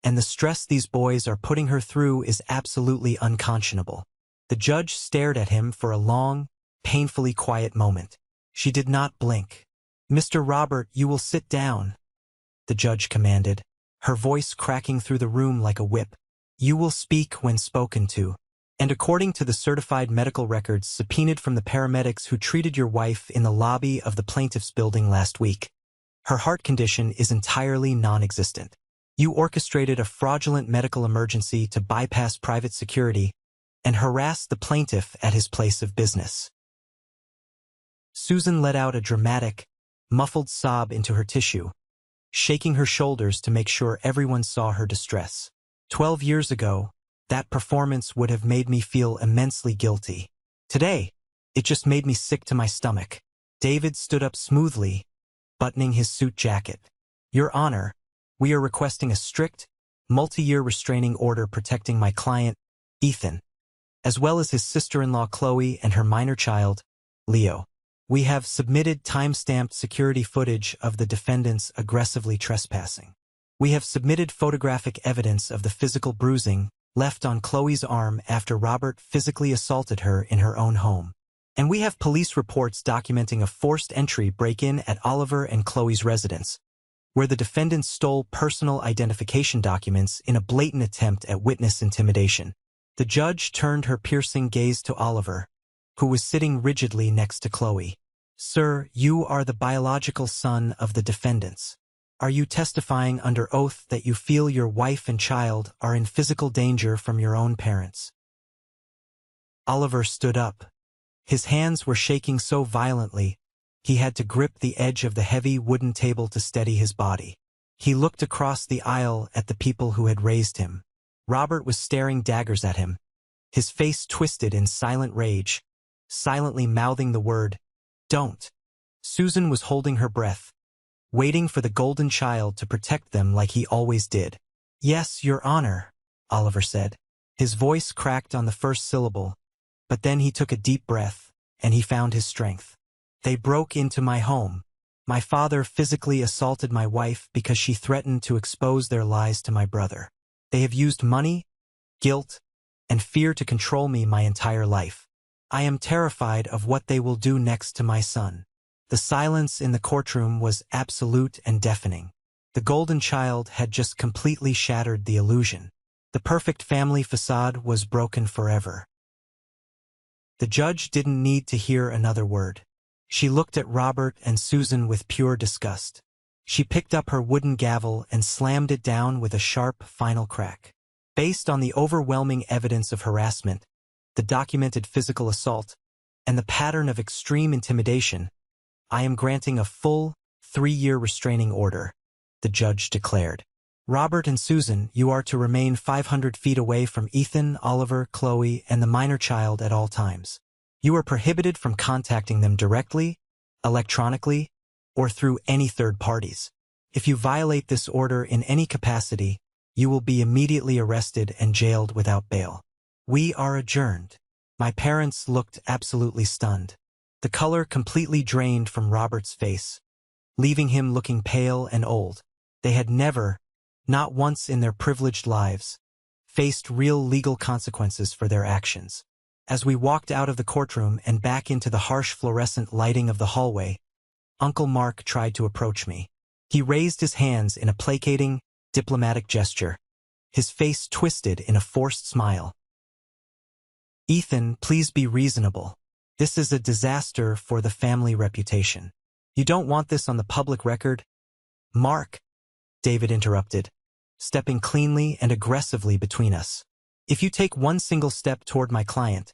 and the stress these boys are putting her through is absolutely unconscionable." The judge stared at him for a long, painfully quiet moment. She did not blink. "Mr. Robert, you will sit down," the judge commanded, her voice cracking through the room like a whip. "You will speak when spoken to. And according to the certified medical records subpoenaed from the paramedics who treated your wife in the lobby of the plaintiff's building last week, her heart condition is entirely non-existent. You orchestrated a fraudulent medical emergency to bypass private security and harassed the plaintiff at his place of business." Susan let out a dramatic, muffled sob into her tissue, shaking her shoulders to make sure everyone saw her distress. 12 years ago, that performance would have made me feel immensely guilty. Today, it just made me sick to my stomach. David stood up smoothly, buttoning his suit jacket. "Your Honor, we are requesting a strict, multi-year restraining order protecting my client, Ethan, as well as his sister-in-law Qley and her minor child, Leo. We have submitted time-stamped security footage of the defendants aggressively trespassing. We have submitted photographic evidence of the physical bruising left on Qley's arm after Robert physically assaulted her in her own home. And we have police reports documenting a forced entry break-in at Oliver and Qley's residence, where the defendants stole personal identification documents in a blatant attempt at witness intimidation. The judge turned her piercing gaze to Oliver, who was sitting rigidly next to Qley. Sir, you are the biological son of the defendants. Are you testifying under oath that you feel your wife and child are in physical danger from your own parents? Oliver stood up. His hands were shaking so violently, he had to grip the edge of the heavy wooden table to steady his body. He looked across the aisle at the people who had raised him. Robert was staring daggers at him, his face twisted in silent rage, silently mouthing the word, "Don't." Susan was holding her breath, waiting for the golden child to protect them like he always did. "Yes, Your Honor," Oliver said. His voice cracked on the first syllable, but then he took a deep breath, and he found his strength. "They broke into my home. My father physically assaulted my wife because she threatened to expose their lies to my brother. They have used money, guilt, and fear to control me my entire life. I am terrified of what they will do next to my son." The silence in the courtroom was absolute and deafening. The golden child had just completely shattered the illusion. The perfect family facade was broken forever. The judge didn't need to hear another word. She looked at Robert and Susan with pure disgust. She picked up her wooden gavel and slammed it down with a sharp, final crack. Based on the overwhelming evidence of harassment, the documented physical assault, and the pattern of extreme intimidation, I am granting a full 3-year restraining order, the judge declared. Robert and Susan, you are to remain 500 feet away from Ethan, Oliver, Qley, and the minor child at all times. You are prohibited from contacting them directly, electronically, or through any third parties. If you violate this order in any capacity, you will be immediately arrested and jailed without bail. We are adjourned. My parents looked absolutely stunned. The color completely drained from Robert's face, leaving him looking pale and old. They had never, not once in their privileged lives, faced real legal consequences for their actions. As we walked out of the courtroom and back into the harsh fluorescent lighting of the hallway, Uncle Mark tried to approach me. He raised his hands in a placating, diplomatic gesture, his face twisted in a forced smile. "Ethan, please be reasonable. This is a disaster for the family reputation. You don't want this on the public record?" "Mark," David interrupted, stepping cleanly and aggressively between us. "If you take one single step toward my client,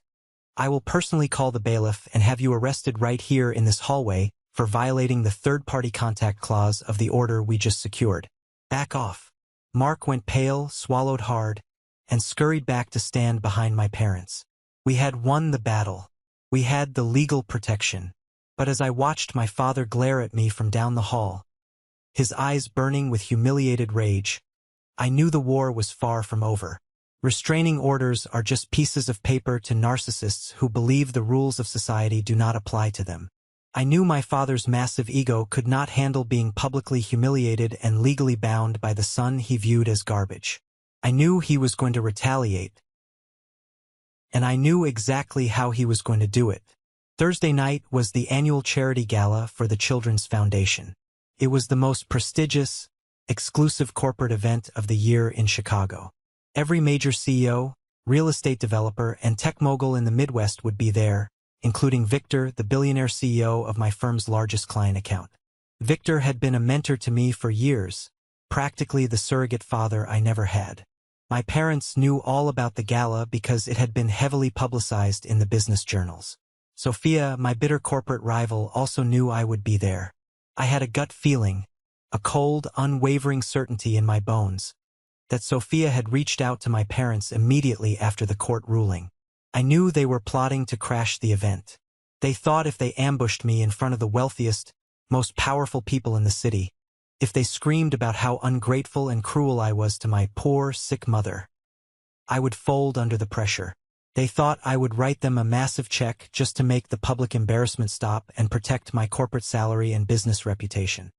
I will personally call the bailiff and have you arrested right here in this hallway for violating the third-party contact clause of the order we just secured. Back off." Mark went pale, swallowed hard, and scurried back to stand behind my parents. We had won the battle. We had the legal protection. But as I watched my father glare at me from down the hall, his eyes burning with humiliated rage, I knew the war was far from over. Restraining orders are just pieces of paper to narcissists who believe the rules of society do not apply to them. I knew my father's massive ego could not handle being publicly humiliated and legally bound by the son he viewed as garbage. I knew he was going to retaliate, and I knew exactly how he was going to do it. Thursday night was the annual charity gala for the Children's Foundation. It was the most prestigious, exclusive corporate event of the year in Chicago. Every major CEO, real estate developer, and tech mogul in the Midwest would be there, including Victor, the billionaire CEO of my firm's largest client account. Victor had been a mentor to me for years, practically the surrogate father I never had. My parents knew all about the gala because it had been heavily publicized in the business journals. Sophia, my bitter corporate rival, also knew I would be there. I had a gut feeling, a cold, unwavering certainty in my bones, that Sophia had reached out to my parents immediately after the court ruling. I knew they were plotting to crash the event. They thought if they ambushed me in front of the wealthiest, most powerful people in the city, if they screamed about how ungrateful and cruel I was to my poor, sick mother, I would fold under the pressure. They thought I would write them a massive check just to make the public embarrassment stop and protect my corporate salary and business reputation.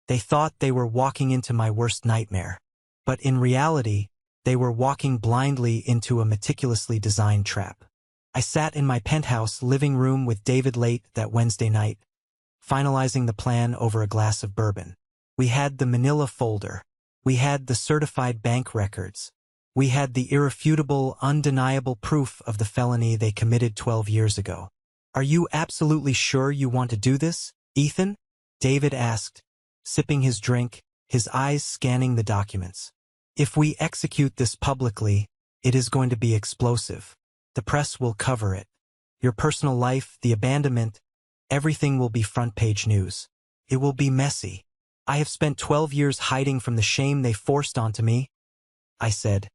They thought they were walking into my worst nightmare. But in reality, they were walking blindly into a meticulously designed trap. I sat in my penthouse living room with David late that Wednesday night, finalizing the plan over a glass of bourbon. We had the manila folder. We had the certified bank records. We had the irrefutable, undeniable proof of the felony they committed 12 years ago. "Are you absolutely sure you want to do this, Ethan?" David asked, sipping his drink, his eyes scanning the documents. "If we execute this publicly, it is going to be explosive. The press will cover it. Your personal life, the abandonment, everything will be front-page news. It will be messy. I have spent 12 years hiding from the shame they forced onto me," I said,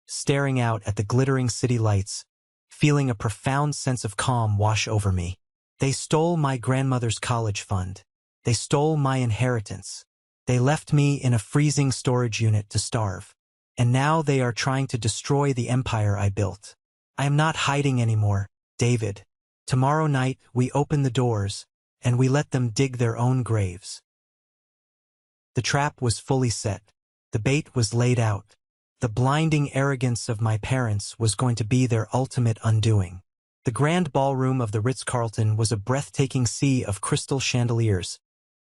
staring out at the glittering city lights, feeling a profound sense of calm wash over me. "They stole my grandmother's college fund. They stole my inheritance. They left me in a freezing storage unit to starve. And now they are trying to destroy the empire I built. I am not hiding anymore, David. Tomorrow night we open the doors, and we let them dig their own graves." The trap was fully set. The bait was laid out. The blinding arrogance of my parents was going to be their ultimate undoing. The grand ballroom of the Ritz-Carlton was a breathtaking sea of crystal chandeliers,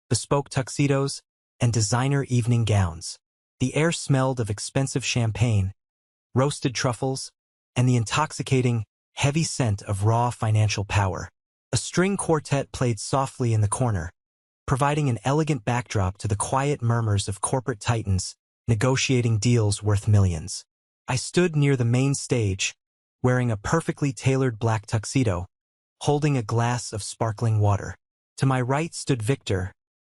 bespoke tuxedos, and designer evening gowns. The air smelled of expensive champagne, roasted truffles, and the intoxicating, heavy scent of raw financial power. A string quartet played softly in the corner, providing an elegant backdrop to the quiet murmurs of corporate titans negotiating deals worth millions. I stood near the main stage, wearing a perfectly tailored black tuxedo, holding a glass of sparkling water. To my right stood Victor,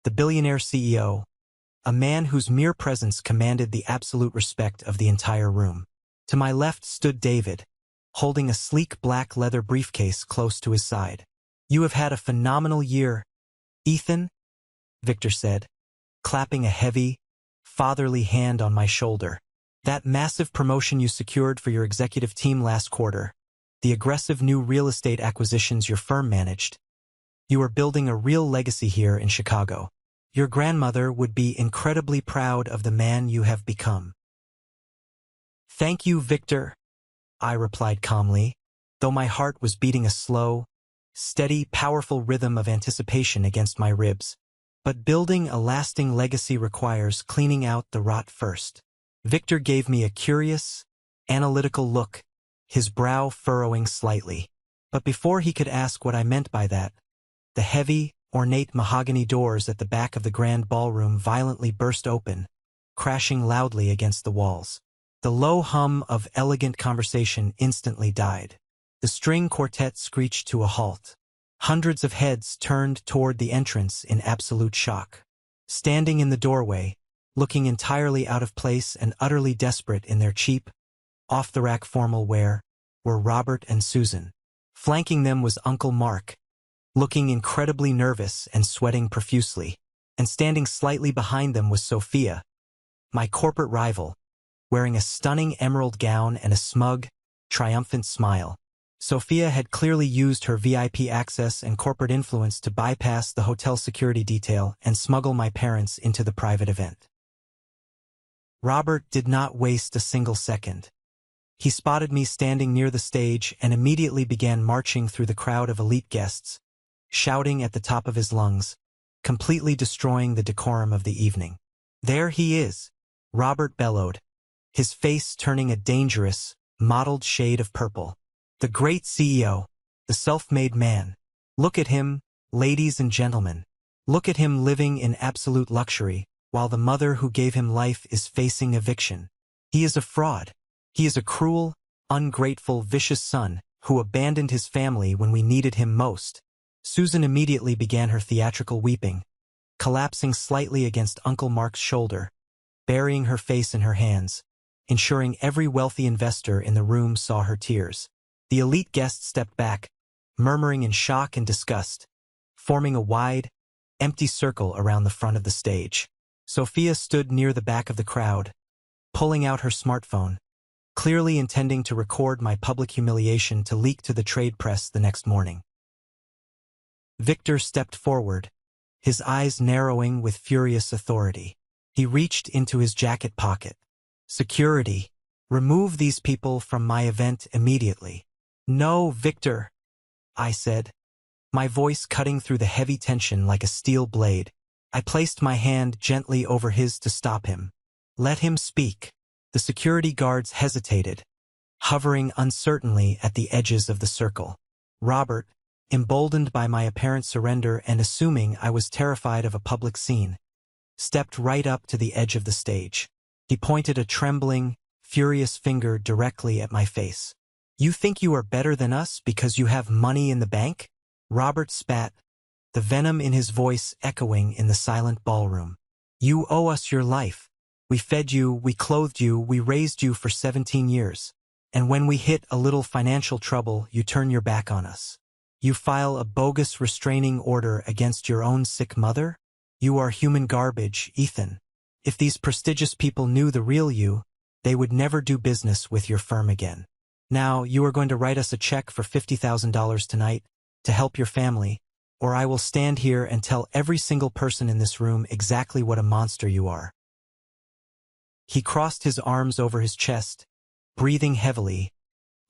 the billionaire CEO, a man whose mere presence commanded the absolute respect of the entire room. To my left stood David, holding a sleek black leather briefcase close to his side. "You have had a phenomenal year, Ethan," Victor said, clapping a heavy, fatherly hand on my shoulder. "That massive promotion you secured for your executive team last quarter, the aggressive new real estate acquisitions your firm managed. You are building a real legacy here in Chicago. Your grandmother would be incredibly proud of the man you have become." "Thank you, Victor," I replied calmly, though my heart was beating a slow, steady, powerful rhythm of anticipation against my ribs. But building a lasting legacy requires cleaning out the rot first. Victor gave me a curious, analytical look, his brow furrowing slightly. But before he could ask what I meant by that, the heavy, ornate mahogany doors at the back of the grand ballroom violently burst open, crashing loudly against the walls. The low hum of elegant conversation instantly died. The string quartet screeched to a halt. Hundreds of heads turned toward the entrance in absolute shock. Standing in the doorway, looking entirely out of place and utterly desperate in their cheap, off-the-rack formal wear, were Robert and Susan. Flanking them was Uncle Mark, looking incredibly nervous and sweating profusely. And standing slightly behind them was Sophia, my corporate rival, wearing a stunning emerald gown and a smug, triumphant smile. Sophia had clearly used her VIP access and corporate influence to bypass the hotel security detail and smuggle my parents into the private event. Robert did not waste a single second. He spotted me standing near the stage and immediately began marching through the crowd of elite guests, shouting at the top of his lungs, completely destroying the decorum of the evening. "There he is," Robert bellowed, his face turning a dangerous, mottled shade of purple. "The great CEO, the self-made man. Look at him, ladies and gentlemen. Look at him living in absolute luxury, while the mother who gave him life is facing eviction. He is a fraud. He is a cruel, ungrateful, vicious son who abandoned his family when we needed him most." Susan immediately began her theatrical weeping, collapsing slightly against Uncle Mark's shoulder, burying her face in her hands, ensuring every wealthy investor in the room saw her tears. The elite guests stepped back, murmuring in shock and disgust, forming a wide, empty circle around the front of the stage. Sophia stood near the back of the crowd, pulling out her smartphone, clearly intending to record my public humiliation to leak to the trade press the next morning. Victor stepped forward, his eyes narrowing with furious authority. He reached into his jacket pocket. "Security, remove these people from my event immediately." "No, Victor," I said, my voice cutting through the heavy tension like a steel blade. I placed my hand gently over his to stop him. "Let him speak." The security guards hesitated, hovering uncertainly at the edges of the circle. Robert, emboldened by my apparent surrender and assuming I was terrified of a public scene, stepped right up to the edge of the stage. He pointed a trembling, furious finger directly at my face. "You think you are better than us because you have money in the bank?" Robert spat, the venom in his voice echoing in the silent ballroom. "You owe us your life. We fed you, we clothed you, we raised you for 17 years. And when we hit a little financial trouble, you turn your back on us. You file a bogus restraining order against your own sick mother? You are human garbage, Ethan. If these prestigious people knew the real you, they would never do business with your firm again. Now, you are going to write us a check for $50,000 tonight to help your family, or I will stand here and tell every single person in this room exactly what a monster you are." He crossed his arms over his chest, breathing heavily,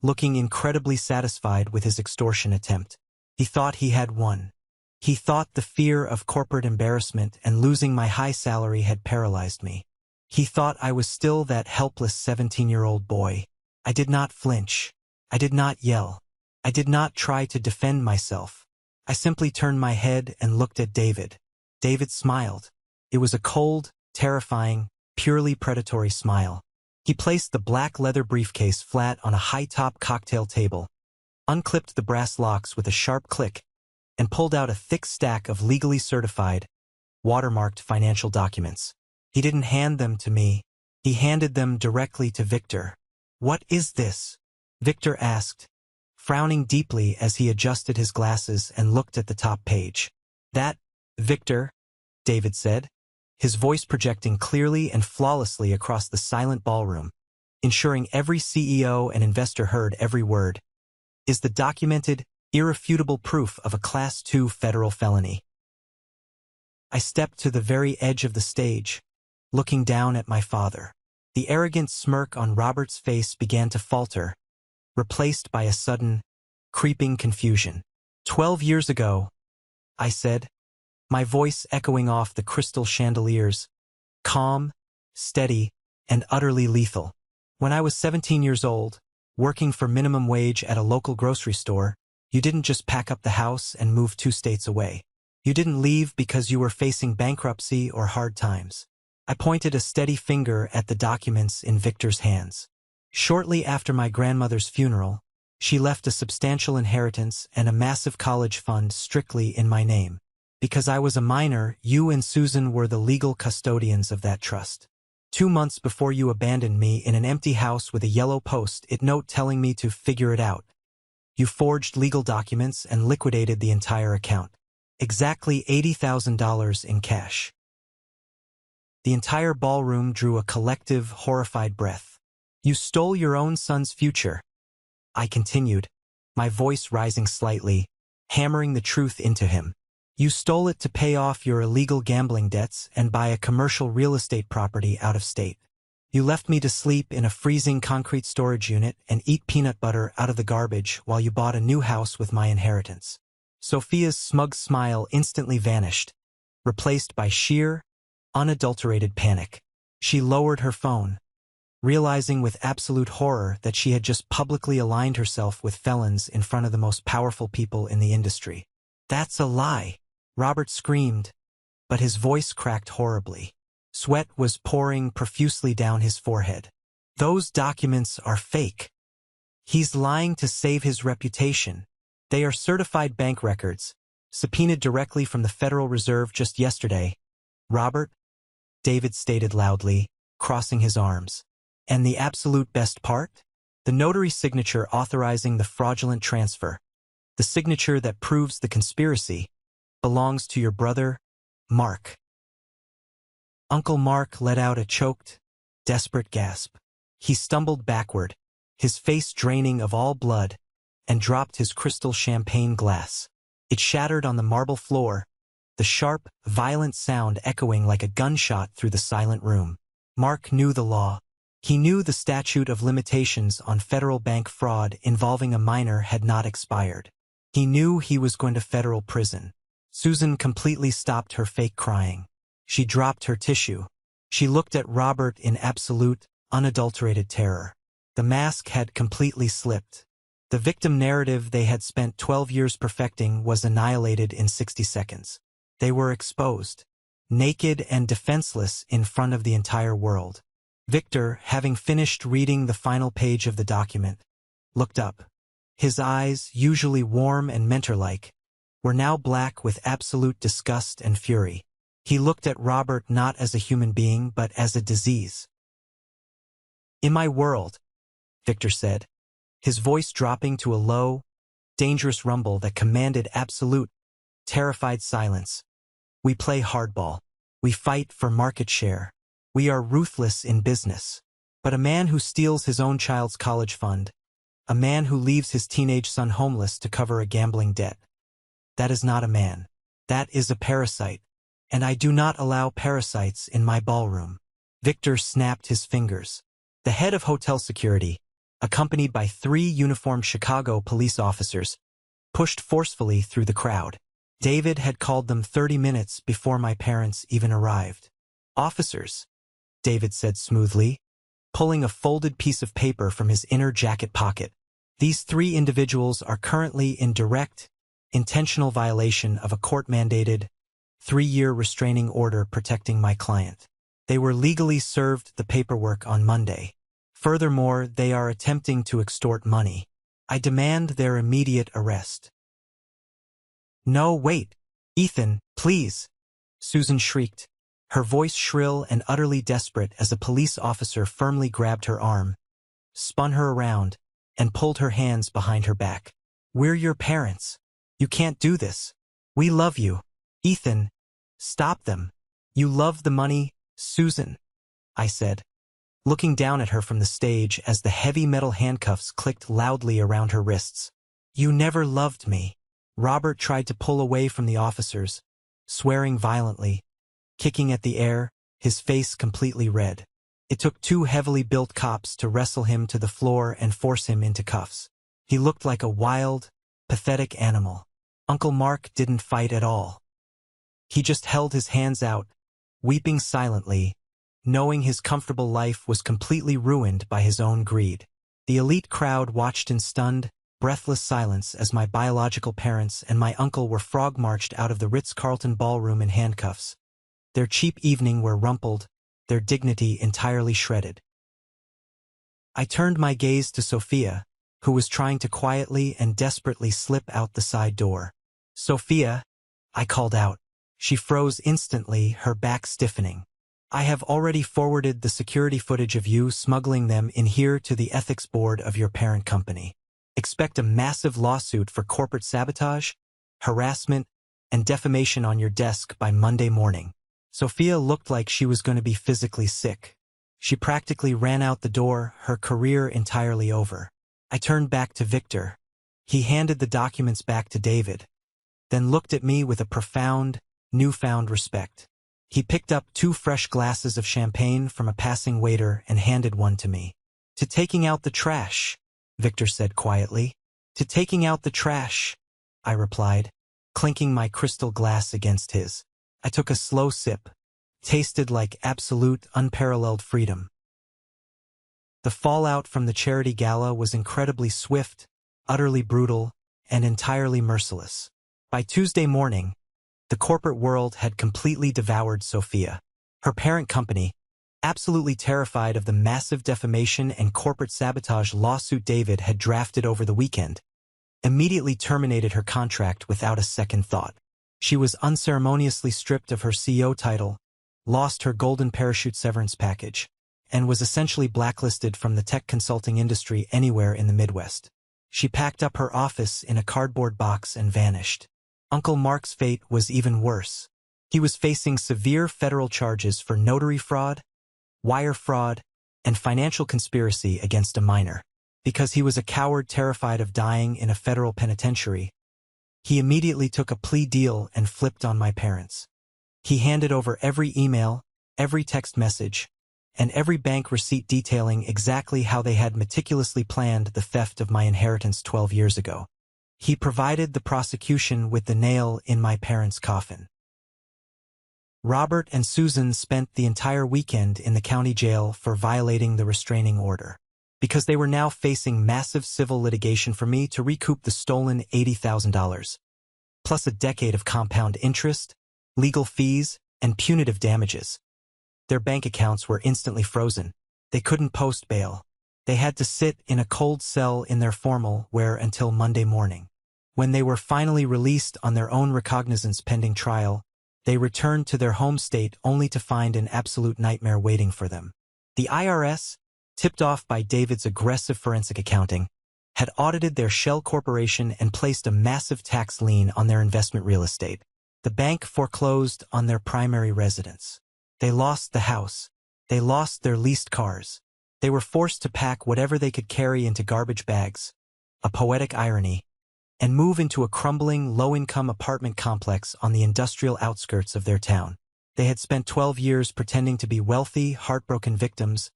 looking incredibly satisfied with his extortion attempt. He thought he had won. He thought the fear of corporate embarrassment and losing my high salary had paralyzed me. He thought I was still that helpless 17-year-old boy. I did not flinch. I did not yell. I did not try to defend myself. I simply turned my head and looked at David. David smiled. It was a cold, terrifying, purely predatory smile. He placed the black leather briefcase flat on a high-top cocktail table, unclipped the brass locks with a sharp click, and pulled out a thick stack of legally certified, watermarked financial documents. He didn't hand them to me. He handed them directly to Victor. "What is this?" Victor asked, frowning deeply as he adjusted his glasses and looked at the top page. "That, Victor," David said, his voice projecting clearly and flawlessly across the silent ballroom, ensuring every CEO and investor heard every word, "is the documented, irrefutable proof of a Class II federal felony." I stepped to the very edge of the stage, looking down at my father. The arrogant smirk on Robert's face began to falter, replaced by a sudden, creeping confusion. "12 years ago," I said, my voice echoing off the crystal chandeliers, calm, steady, and utterly lethal. "When I was 17 years old, working for minimum wage at a local grocery store, you didn't just pack up the house and move 2 states away. You didn't leave because you were facing bankruptcy or hard times." I pointed a steady finger at the documents in Victor's hands. "Shortly after my grandmother's funeral, she left a substantial inheritance and a massive college fund strictly in my name. Because I was a minor, you and Susan were the legal custodians of that trust. 2 months before you abandoned me in an empty house with a yellow post-it note telling me to figure it out, you forged legal documents and liquidated the entire account. Exactly $80,000 in cash." The entire ballroom drew a collective, horrified breath. "You stole your own son's future," I continued, my voice rising slightly, hammering the truth into him. "You stole it to pay off your illegal gambling debts and buy a commercial real estate property out of state. You left me to sleep in a freezing concrete storage unit and eat peanut butter out of the garbage while you bought a new house with my inheritance." Sophia's smug smile instantly vanished, replaced by sheer, unadulterated panic. She lowered her phone, realizing with absolute horror that she had just publicly aligned herself with felons in front of the most powerful people in the industry. "That's a lie," Robert screamed, but his voice cracked horribly. Sweat was pouring profusely down his forehead. "Those documents are fake. He's lying to save his reputation. They are certified bank records, subpoenaed directly from the Federal Reserve just yesterday." "Robert," David stated loudly, crossing his arms. "And the absolute best part? The notary signature authorizing the fraudulent transfer, the signature that proves the conspiracy, belongs to your brother, Mark." Uncle Mark let out a choked, desperate gasp. He stumbled backward, his face draining of all blood, and dropped his crystal champagne glass. It shattered on the marble floor, the sharp, violent sound echoing like a gunshot through the silent room. Mark knew the law. He knew the statute of limitations on federal bank fraud involving a minor had not expired. He knew he was going to federal prison. Susan completely stopped her fake crying. She dropped her tissue. She looked at Robert in absolute, unadulterated terror. The mask had completely slipped. The victim narrative they had spent 12 years perfecting was annihilated in 60 seconds. They were exposed, naked and defenseless in front of the entire world. Victor, having finished reading the final page of the document, looked up. His eyes, usually warm and mentor-like, were now black with absolute disgust and fury. He looked at Robert not as a human being but as a disease. "In my world," Victor said, his voice dropping to a low, dangerous rumble that commanded absolute, terrified silence. "We play hardball. We fight for market share. We are ruthless in business. But a man who steals his own child's college fund, a man who leaves his teenage son homeless to cover a gambling debt, that is not a man. That is a parasite, and I do not allow parasites in my ballroom." Victor snapped his fingers. The head of hotel security, accompanied by 3 uniformed Chicago police officers, pushed forcefully through the crowd. David had called them 30 minutes before my parents even arrived. "Officers," David said smoothly, pulling a folded piece of paper from his inner jacket pocket. "These 3 individuals are currently in direct, intentional violation of a court-mandated, 3-year restraining order protecting my client. They were legally served the paperwork on Monday. Furthermore, they are attempting to extort money. I demand their immediate arrest." "No, wait. Ethan, please," Susan shrieked, her voice shrill and utterly desperate as a police officer firmly grabbed her arm, spun her around, and pulled her hands behind her back. "We're your parents. You can't do this. We love you. Ethan, stop them. You love the money, Susan," I said, looking down at her from the stage as the heavy metal handcuffs clicked loudly around her wrists. "You never loved me." Robert tried to pull away from the officers, swearing violently, kicking at the air, his face completely red. It took 2 heavily built cops to wrestle him to the floor and force him into cuffs. He looked like a wild, pathetic animal. Uncle Mark didn't fight at all. He just held his hands out, weeping silently, knowing his comfortable life was completely ruined by his own greed. The elite crowd watched in stunned, breathless silence as my biological parents and my uncle were frog-marched out of the Ritz-Carlton ballroom in handcuffs. Their cheap evening wear rumpled, their dignity entirely shredded. I turned my gaze to Sophia, who was trying to quietly and desperately slip out the side door. "Sophia," I called out. She froze instantly, her back stiffening. "I have already forwarded the security footage of you smuggling them in here to the ethics board of your parent company. Expect a massive lawsuit for corporate sabotage, harassment, and defamation on your desk by Monday morning." Sophia looked like she was going to be physically sick. She practically ran out the door, her career entirely over. I turned back to Victor. He handed the documents back to David, then looked at me with a profound, newfound respect. He picked up 2 fresh glasses of champagne from a passing waiter and handed one to me. "To taking out the trash," Victor said quietly. "To taking out the trash," I replied, clinking my crystal glass against his. I took a slow sip, tasted like absolute, unparalleled freedom. The fallout from the charity gala was incredibly swift, utterly brutal, and entirely merciless. By Tuesday morning, the corporate world had completely devoured Sophia. Her parent company, absolutely terrified of the massive defamation and corporate sabotage lawsuit David had drafted over the weekend, immediately terminated her contract without a second thought. She was unceremoniously stripped of her CEO title, lost her golden parachute severance package, and was essentially blacklisted from the tech consulting industry anywhere in the Midwest. She packed up her office in a cardboard box and vanished. Uncle Mark's fate was even worse. He was facing severe federal charges for notary fraud, wire fraud, and financial conspiracy against a minor. because he was a coward terrified of dying in a federal penitentiary. He immediately took a plea deal and flipped on my parents. He handed over every email, every text message, and every bank receipt detailing exactly how they had meticulously planned the theft of my inheritance 12 years ago. He provided the prosecution with the nail in my parents' coffin. Robert and Susan spent the entire weekend in the county jail for violating the restraining order, because they were now facing massive civil litigation for me to recoup the stolen $80,000, plus a decade of compound interest, legal fees, and punitive damages. Their bank accounts were instantly frozen. They couldn't post bail. They had to sit in a cold cell in their formal wear until Monday morning. When they were finally released on their own recognizance pending trial, they returned to their home state only to find an absolute nightmare waiting for them. The IRS, tipped off by David's aggressive forensic accounting, had audited their shell corporation and placed a massive tax lien on their investment real estate. The bank foreclosed on their primary residence. They lost the house. They lost their leased cars. They were forced to pack whatever they could carry into garbage bags, a poetic irony, and move into a crumbling, low-income apartment complex on the industrial outskirts of their town. They had spent 12 years pretending to be wealthy, heartbroken victims,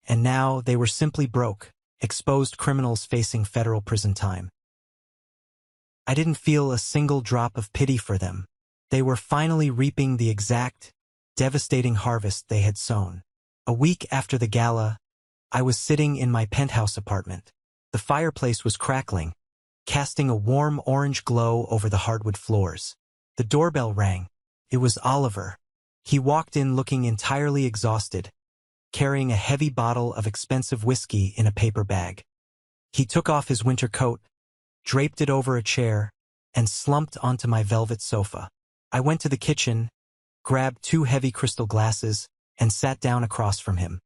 and now they were simply broke, exposed criminals facing federal prison time. I didn't feel a single drop of pity for them. They were finally reaping the exact, devastating harvest they had sown. A week after the gala, I was sitting in my penthouse apartment. The fireplace was crackling, casting a warm orange glow over the hardwood floors. The doorbell rang. It was Oliver. He walked in looking entirely exhausted, carrying a heavy bottle of expensive whiskey in a paper bag. He took off his winter coat, draped it over a chair, and slumped onto my velvet sofa. I went to the kitchen, grabbed 2 heavy crystal glasses, and sat down across from him.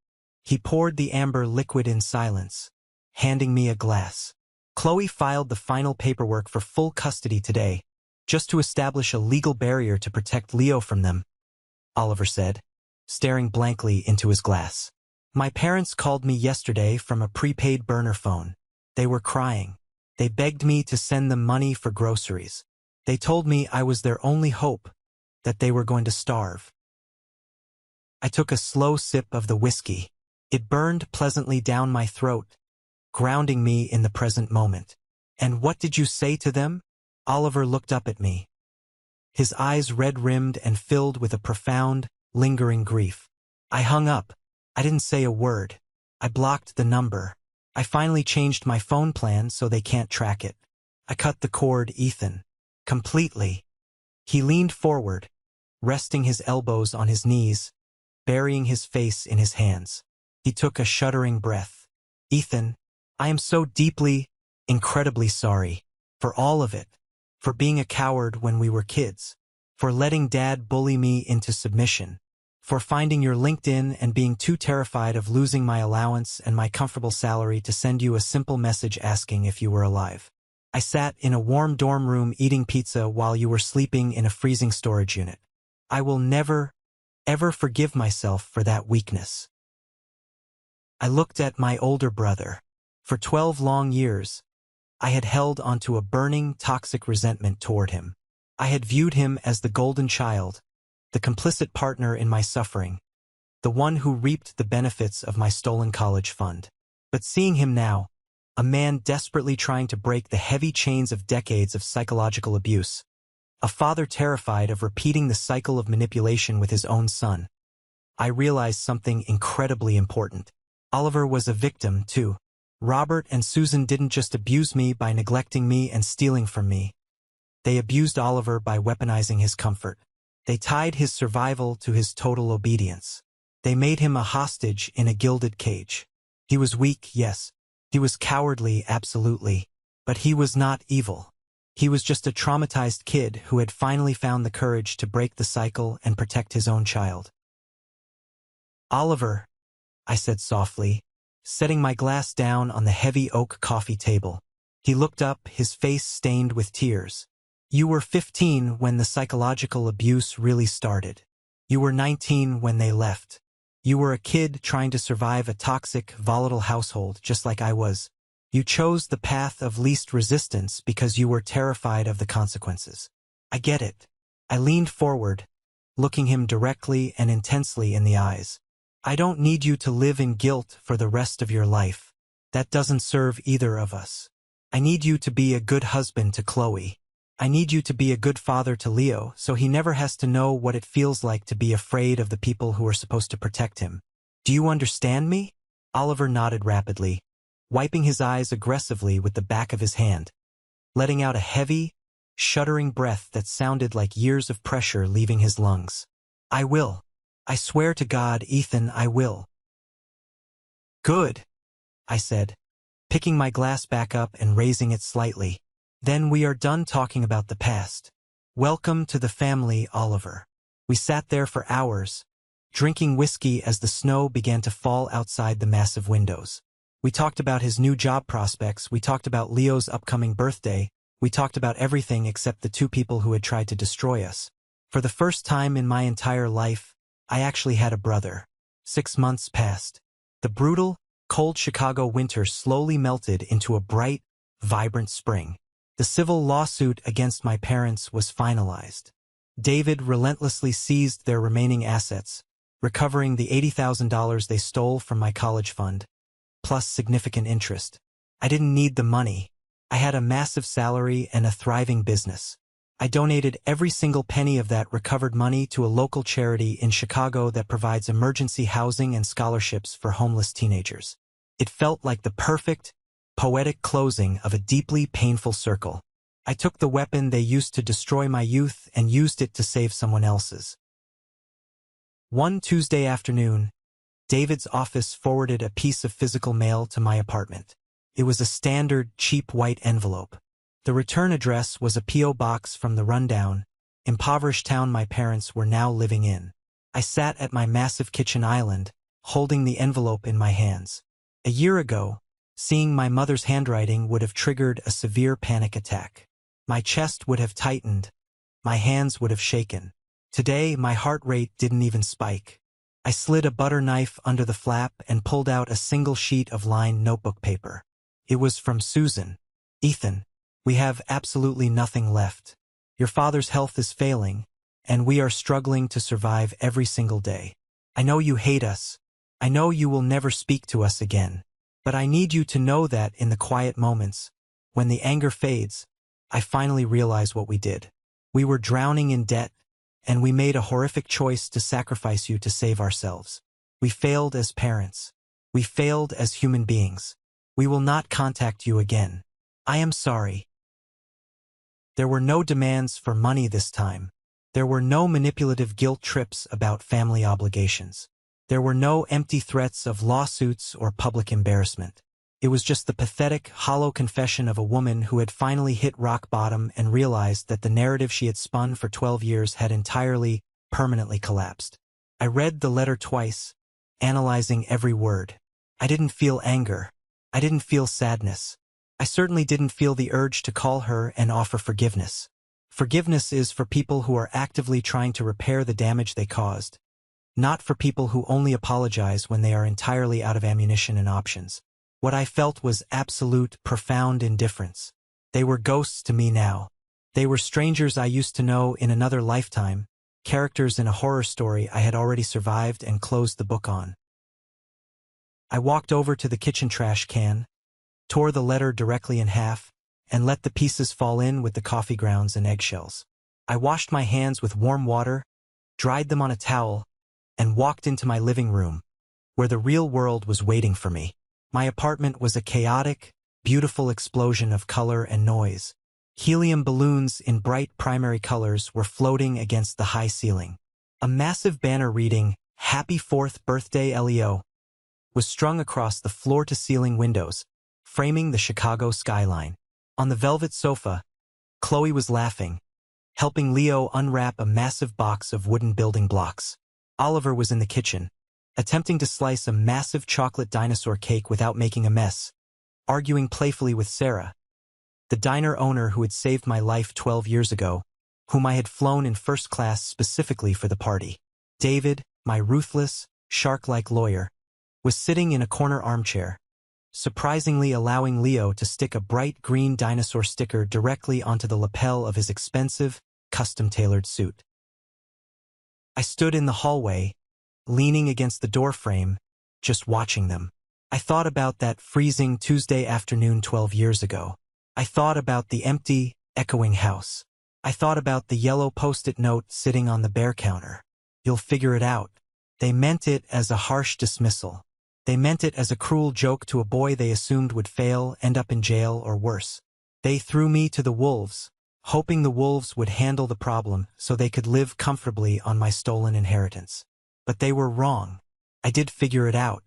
He poured the amber liquid in silence, handing me a glass. Qley filed the final paperwork for full custody today, just to establish a legal barrier to protect Leo from them, Oliver said, staring blankly into his glass. My parents called me yesterday from a prepaid burner phone. They were crying. They begged me to send them money for groceries. They told me I was their only hope, that they were going to starve. I took a slow sip of the whiskey. It burned pleasantly down my throat, grounding me in the present moment. And what did you say to them? Oliver looked up at me, his eyes red-rimmed and filled with a profound, lingering grief. I hung up. I didn't say a word. I blocked the number. I finally changed my phone plan so they can't track it. I cut the cord, Ethan. Completely. He leaned forward, resting his elbows on his knees, burying his face in his hands. He took a shuddering breath. Ethan, I am so deeply, incredibly sorry. For all of it. For being a coward when we were kids. For letting Dad bully me into submission. For finding your LinkedIn and being too terrified of losing my allowance and my comfortable salary to send you a simple message asking if you were alive. I sat in a warm dorm room eating pizza while you were sleeping in a freezing storage unit. I will never, ever forgive myself for that weakness. I looked at my older brother. For 12 long years, I had held onto a burning, toxic resentment toward him. I had viewed him as the golden child, the complicit partner in my suffering, the one who reaped the benefits of my stolen college fund. But seeing him now, a man desperately trying to break the heavy chains of decades of psychological abuse, a father terrified of repeating the cycle of manipulation with his own son, I realized something incredibly important. Oliver was a victim, too. Robert and Susan didn't just abuse me by neglecting me and stealing from me. They abused Oliver by weaponizing his comfort. They tied his survival to his total obedience. They made him a hostage in a gilded cage. He was weak, yes. He was cowardly, absolutely. But he was not evil. He was just a traumatized kid who had finally found the courage to break the cycle and protect his own child. Oliver, I said softly, setting my glass down on the heavy oak coffee table. He looked up, his face stained with tears. You were 15 when the psychological abuse really started. You were 19 when they left. You were a kid trying to survive a toxic, volatile household just like I was. You chose the path of least resistance because you were terrified of the consequences. I get it. I leaned forward, looking him directly and intensely in the eyes. I don't need you to live in guilt for the rest of your life. That doesn't serve either of us. I need you to be a good husband to Qley. I need you to be a good father to Leo so he never has to know what it feels like to be afraid of the people who are supposed to protect him. Do you understand me? Oliver nodded rapidly, wiping his eyes aggressively with the back of his hand, letting out a heavy, shuddering breath that sounded like years of pressure leaving his lungs. I will. I swear to God, Ethan, I will. Good, I said, picking my glass back up and raising it slightly. Then we are done talking about the past. Welcome to the family, Oliver. We sat there for hours, drinking whiskey as the snow began to fall outside the massive windows. We talked about his new job prospects, we talked about Leo's upcoming birthday, we talked about everything except the two people who had tried to destroy us. For the first time in my entire life, I actually had a brother. 6 months passed. The brutal, cold Chicago winter slowly melted into a bright, vibrant spring. The civil lawsuit against my parents was finalized. David relentlessly seized their remaining assets, recovering the $80,000 they stole from my college fund, plus significant interest. I didn't need the money. I had a massive salary and a thriving business. I donated every single penny of that recovered money to a local charity in Chicago that provides emergency housing and scholarships for homeless teenagers. It felt like the perfect, poetic closing of a deeply painful circle. I took the weapon they used to destroy my youth and used it to save someone else's. One Tuesday afternoon, David's office forwarded a piece of physical mail to my apartment. It was a standard, cheap white envelope. The return address was a P.O. box from the rundown, impoverished town my parents were now living in. I sat at my massive kitchen island, holding the envelope in my hands. A year ago, seeing my mother's handwriting would have triggered a severe panic attack. My chest would have tightened. My hands would have shaken. Today, my heart rate didn't even spike. I slid a butter knife under the flap and pulled out a single sheet of lined notebook paper. It was from Susan. Ethan, we have absolutely nothing left. Your father's health is failing, and we are struggling to survive every single day. I know you hate us. I know you will never speak to us again. But I need you to know that in the quiet moments, when the anger fades, I finally realize what we did. We were drowning in debt, and we made a horrific choice to sacrifice you to save ourselves. We failed as parents. We failed as human beings. We will not contact you again. I am sorry. There were no demands for money this time. There were no manipulative guilt trips about family obligations. There were no empty threats of lawsuits or public embarrassment. It was just the pathetic, hollow confession of a woman who had finally hit rock bottom and realized that the narrative she had spun for 12 years had entirely, permanently collapsed. I read the letter twice, analyzing every word. I didn't feel anger. I didn't feel sadness. I certainly didn't feel the urge to call her and offer forgiveness. Forgiveness is for people who are actively trying to repair the damage they caused, not for people who only apologize when they are entirely out of ammunition and options. What I felt was absolute, profound indifference. They were ghosts to me now. They were strangers I used to know in another lifetime, characters in a horror story I had already survived and closed the book on. I walked over to the kitchen trash can, tore the letter directly in half, and let the pieces fall in with the coffee grounds and eggshells. I washed my hands with warm water, dried them on a towel, and walked into my living room, where the real world was waiting for me. My apartment was a chaotic, beautiful explosion of color and noise. Helium balloons in bright primary colors were floating against the high ceiling. A massive banner reading, "Happy 4th Birthday, Leo," was strung across the floor-to-ceiling windows, framing the Chicago skyline. On the velvet sofa, Qley was laughing, helping Leo unwrap a massive box of wooden building blocks. Oliver was in the kitchen, attempting to slice a massive chocolate dinosaur cake without making a mess, arguing playfully with Sarah, the diner owner who had saved my life 12 years ago, whom I had flown in first class specifically for the party. David, my ruthless, shark-like lawyer, was sitting in a corner armchair, surprisingly allowing Leo to stick a bright green dinosaur sticker directly onto the lapel of his expensive, custom-tailored suit. I stood in the hallway, leaning against the doorframe, just watching them. I thought about that freezing Tuesday afternoon 12 years ago. I thought about the empty, echoing house. I thought about the yellow post-it note sitting on the bear counter. You'll figure it out. They meant it as a harsh dismissal. They meant it as a cruel joke to a boy they assumed would fail, end up in jail, or worse. They threw me to the wolves, hoping the wolves would handle the problem so they could live comfortably on my stolen inheritance. But they were wrong. I did figure it out.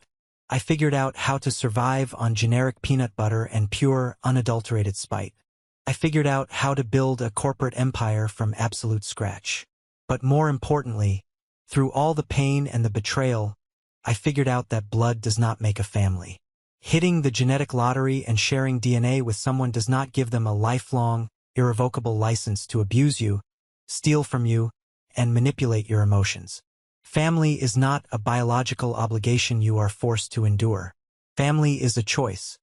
I figured out how to survive on generic peanut butter and pure, unadulterated spite. I figured out how to build a corporate empire from absolute scratch. But more importantly, through all the pain and the betrayal, I figured out that blood does not make a family. Hitting the genetic lottery and sharing DNA with someone does not give them a lifelong, irrevocable license to abuse you, steal from you, and manipulate your emotions. Family is not a biological obligation you are forced to endure. Family is a choice.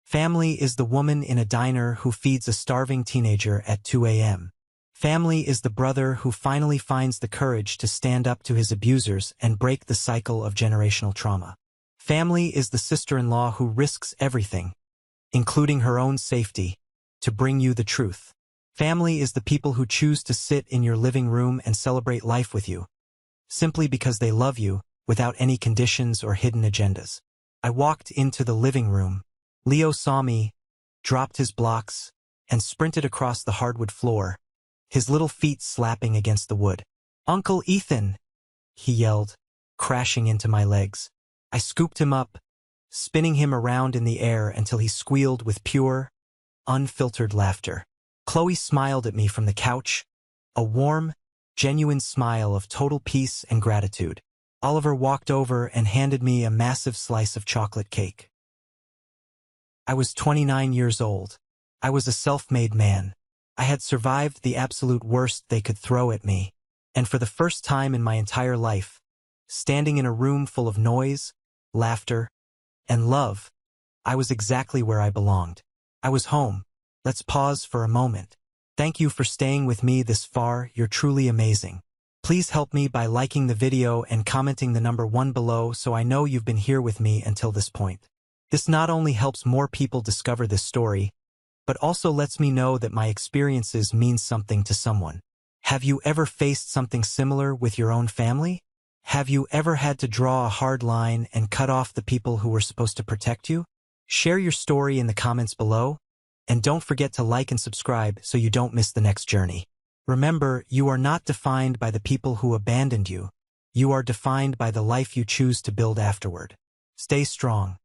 Family is the woman in a diner who feeds a starving teenager at 2 a.m. Family is the brother who finally finds the courage to stand up to his abusers and break the cycle of generational trauma. Family is the sister-in-law who risks everything, including her own safety, to bring you the truth. Family is the people who choose to sit in your living room and celebrate life with you, simply because they love you, without any conditions or hidden agendas. I walked into the living room. Leo saw me, dropped his blocks, and sprinted across the hardwood floor, his little feet slapping against the wood. "Uncle Ethan!" he yelled, crashing into my legs. I scooped him up, spinning him around in the air until he squealed with pure, unfiltered laughter. Qley smiled at me from the couch, a warm, genuine smile of total peace and gratitude. Oliver walked over and handed me a massive slice of chocolate cake. I was 29 years old. I was a self-made man. I had survived the absolute worst they could throw at me, and for the first time in my entire life, standing in a room full of noise, laughter, and love, I was exactly where I belonged. I was home. Let's pause for a moment. Thank you for staying with me this far. You're truly amazing. Please help me by liking the video and commenting the number 1 below so I know you've been here with me until this point. This not only helps more people discover this story, but also lets me know that my experiences mean something to someone. Have you ever faced something similar with your own family? Have you ever had to draw a hard line and cut off the people who were supposed to protect you? Share your story in the comments below, and don't forget to like and subscribe so you don't miss the next journey. Remember, you are not defined by the people who abandoned you. You are defined by the life you choose to build afterward. Stay strong.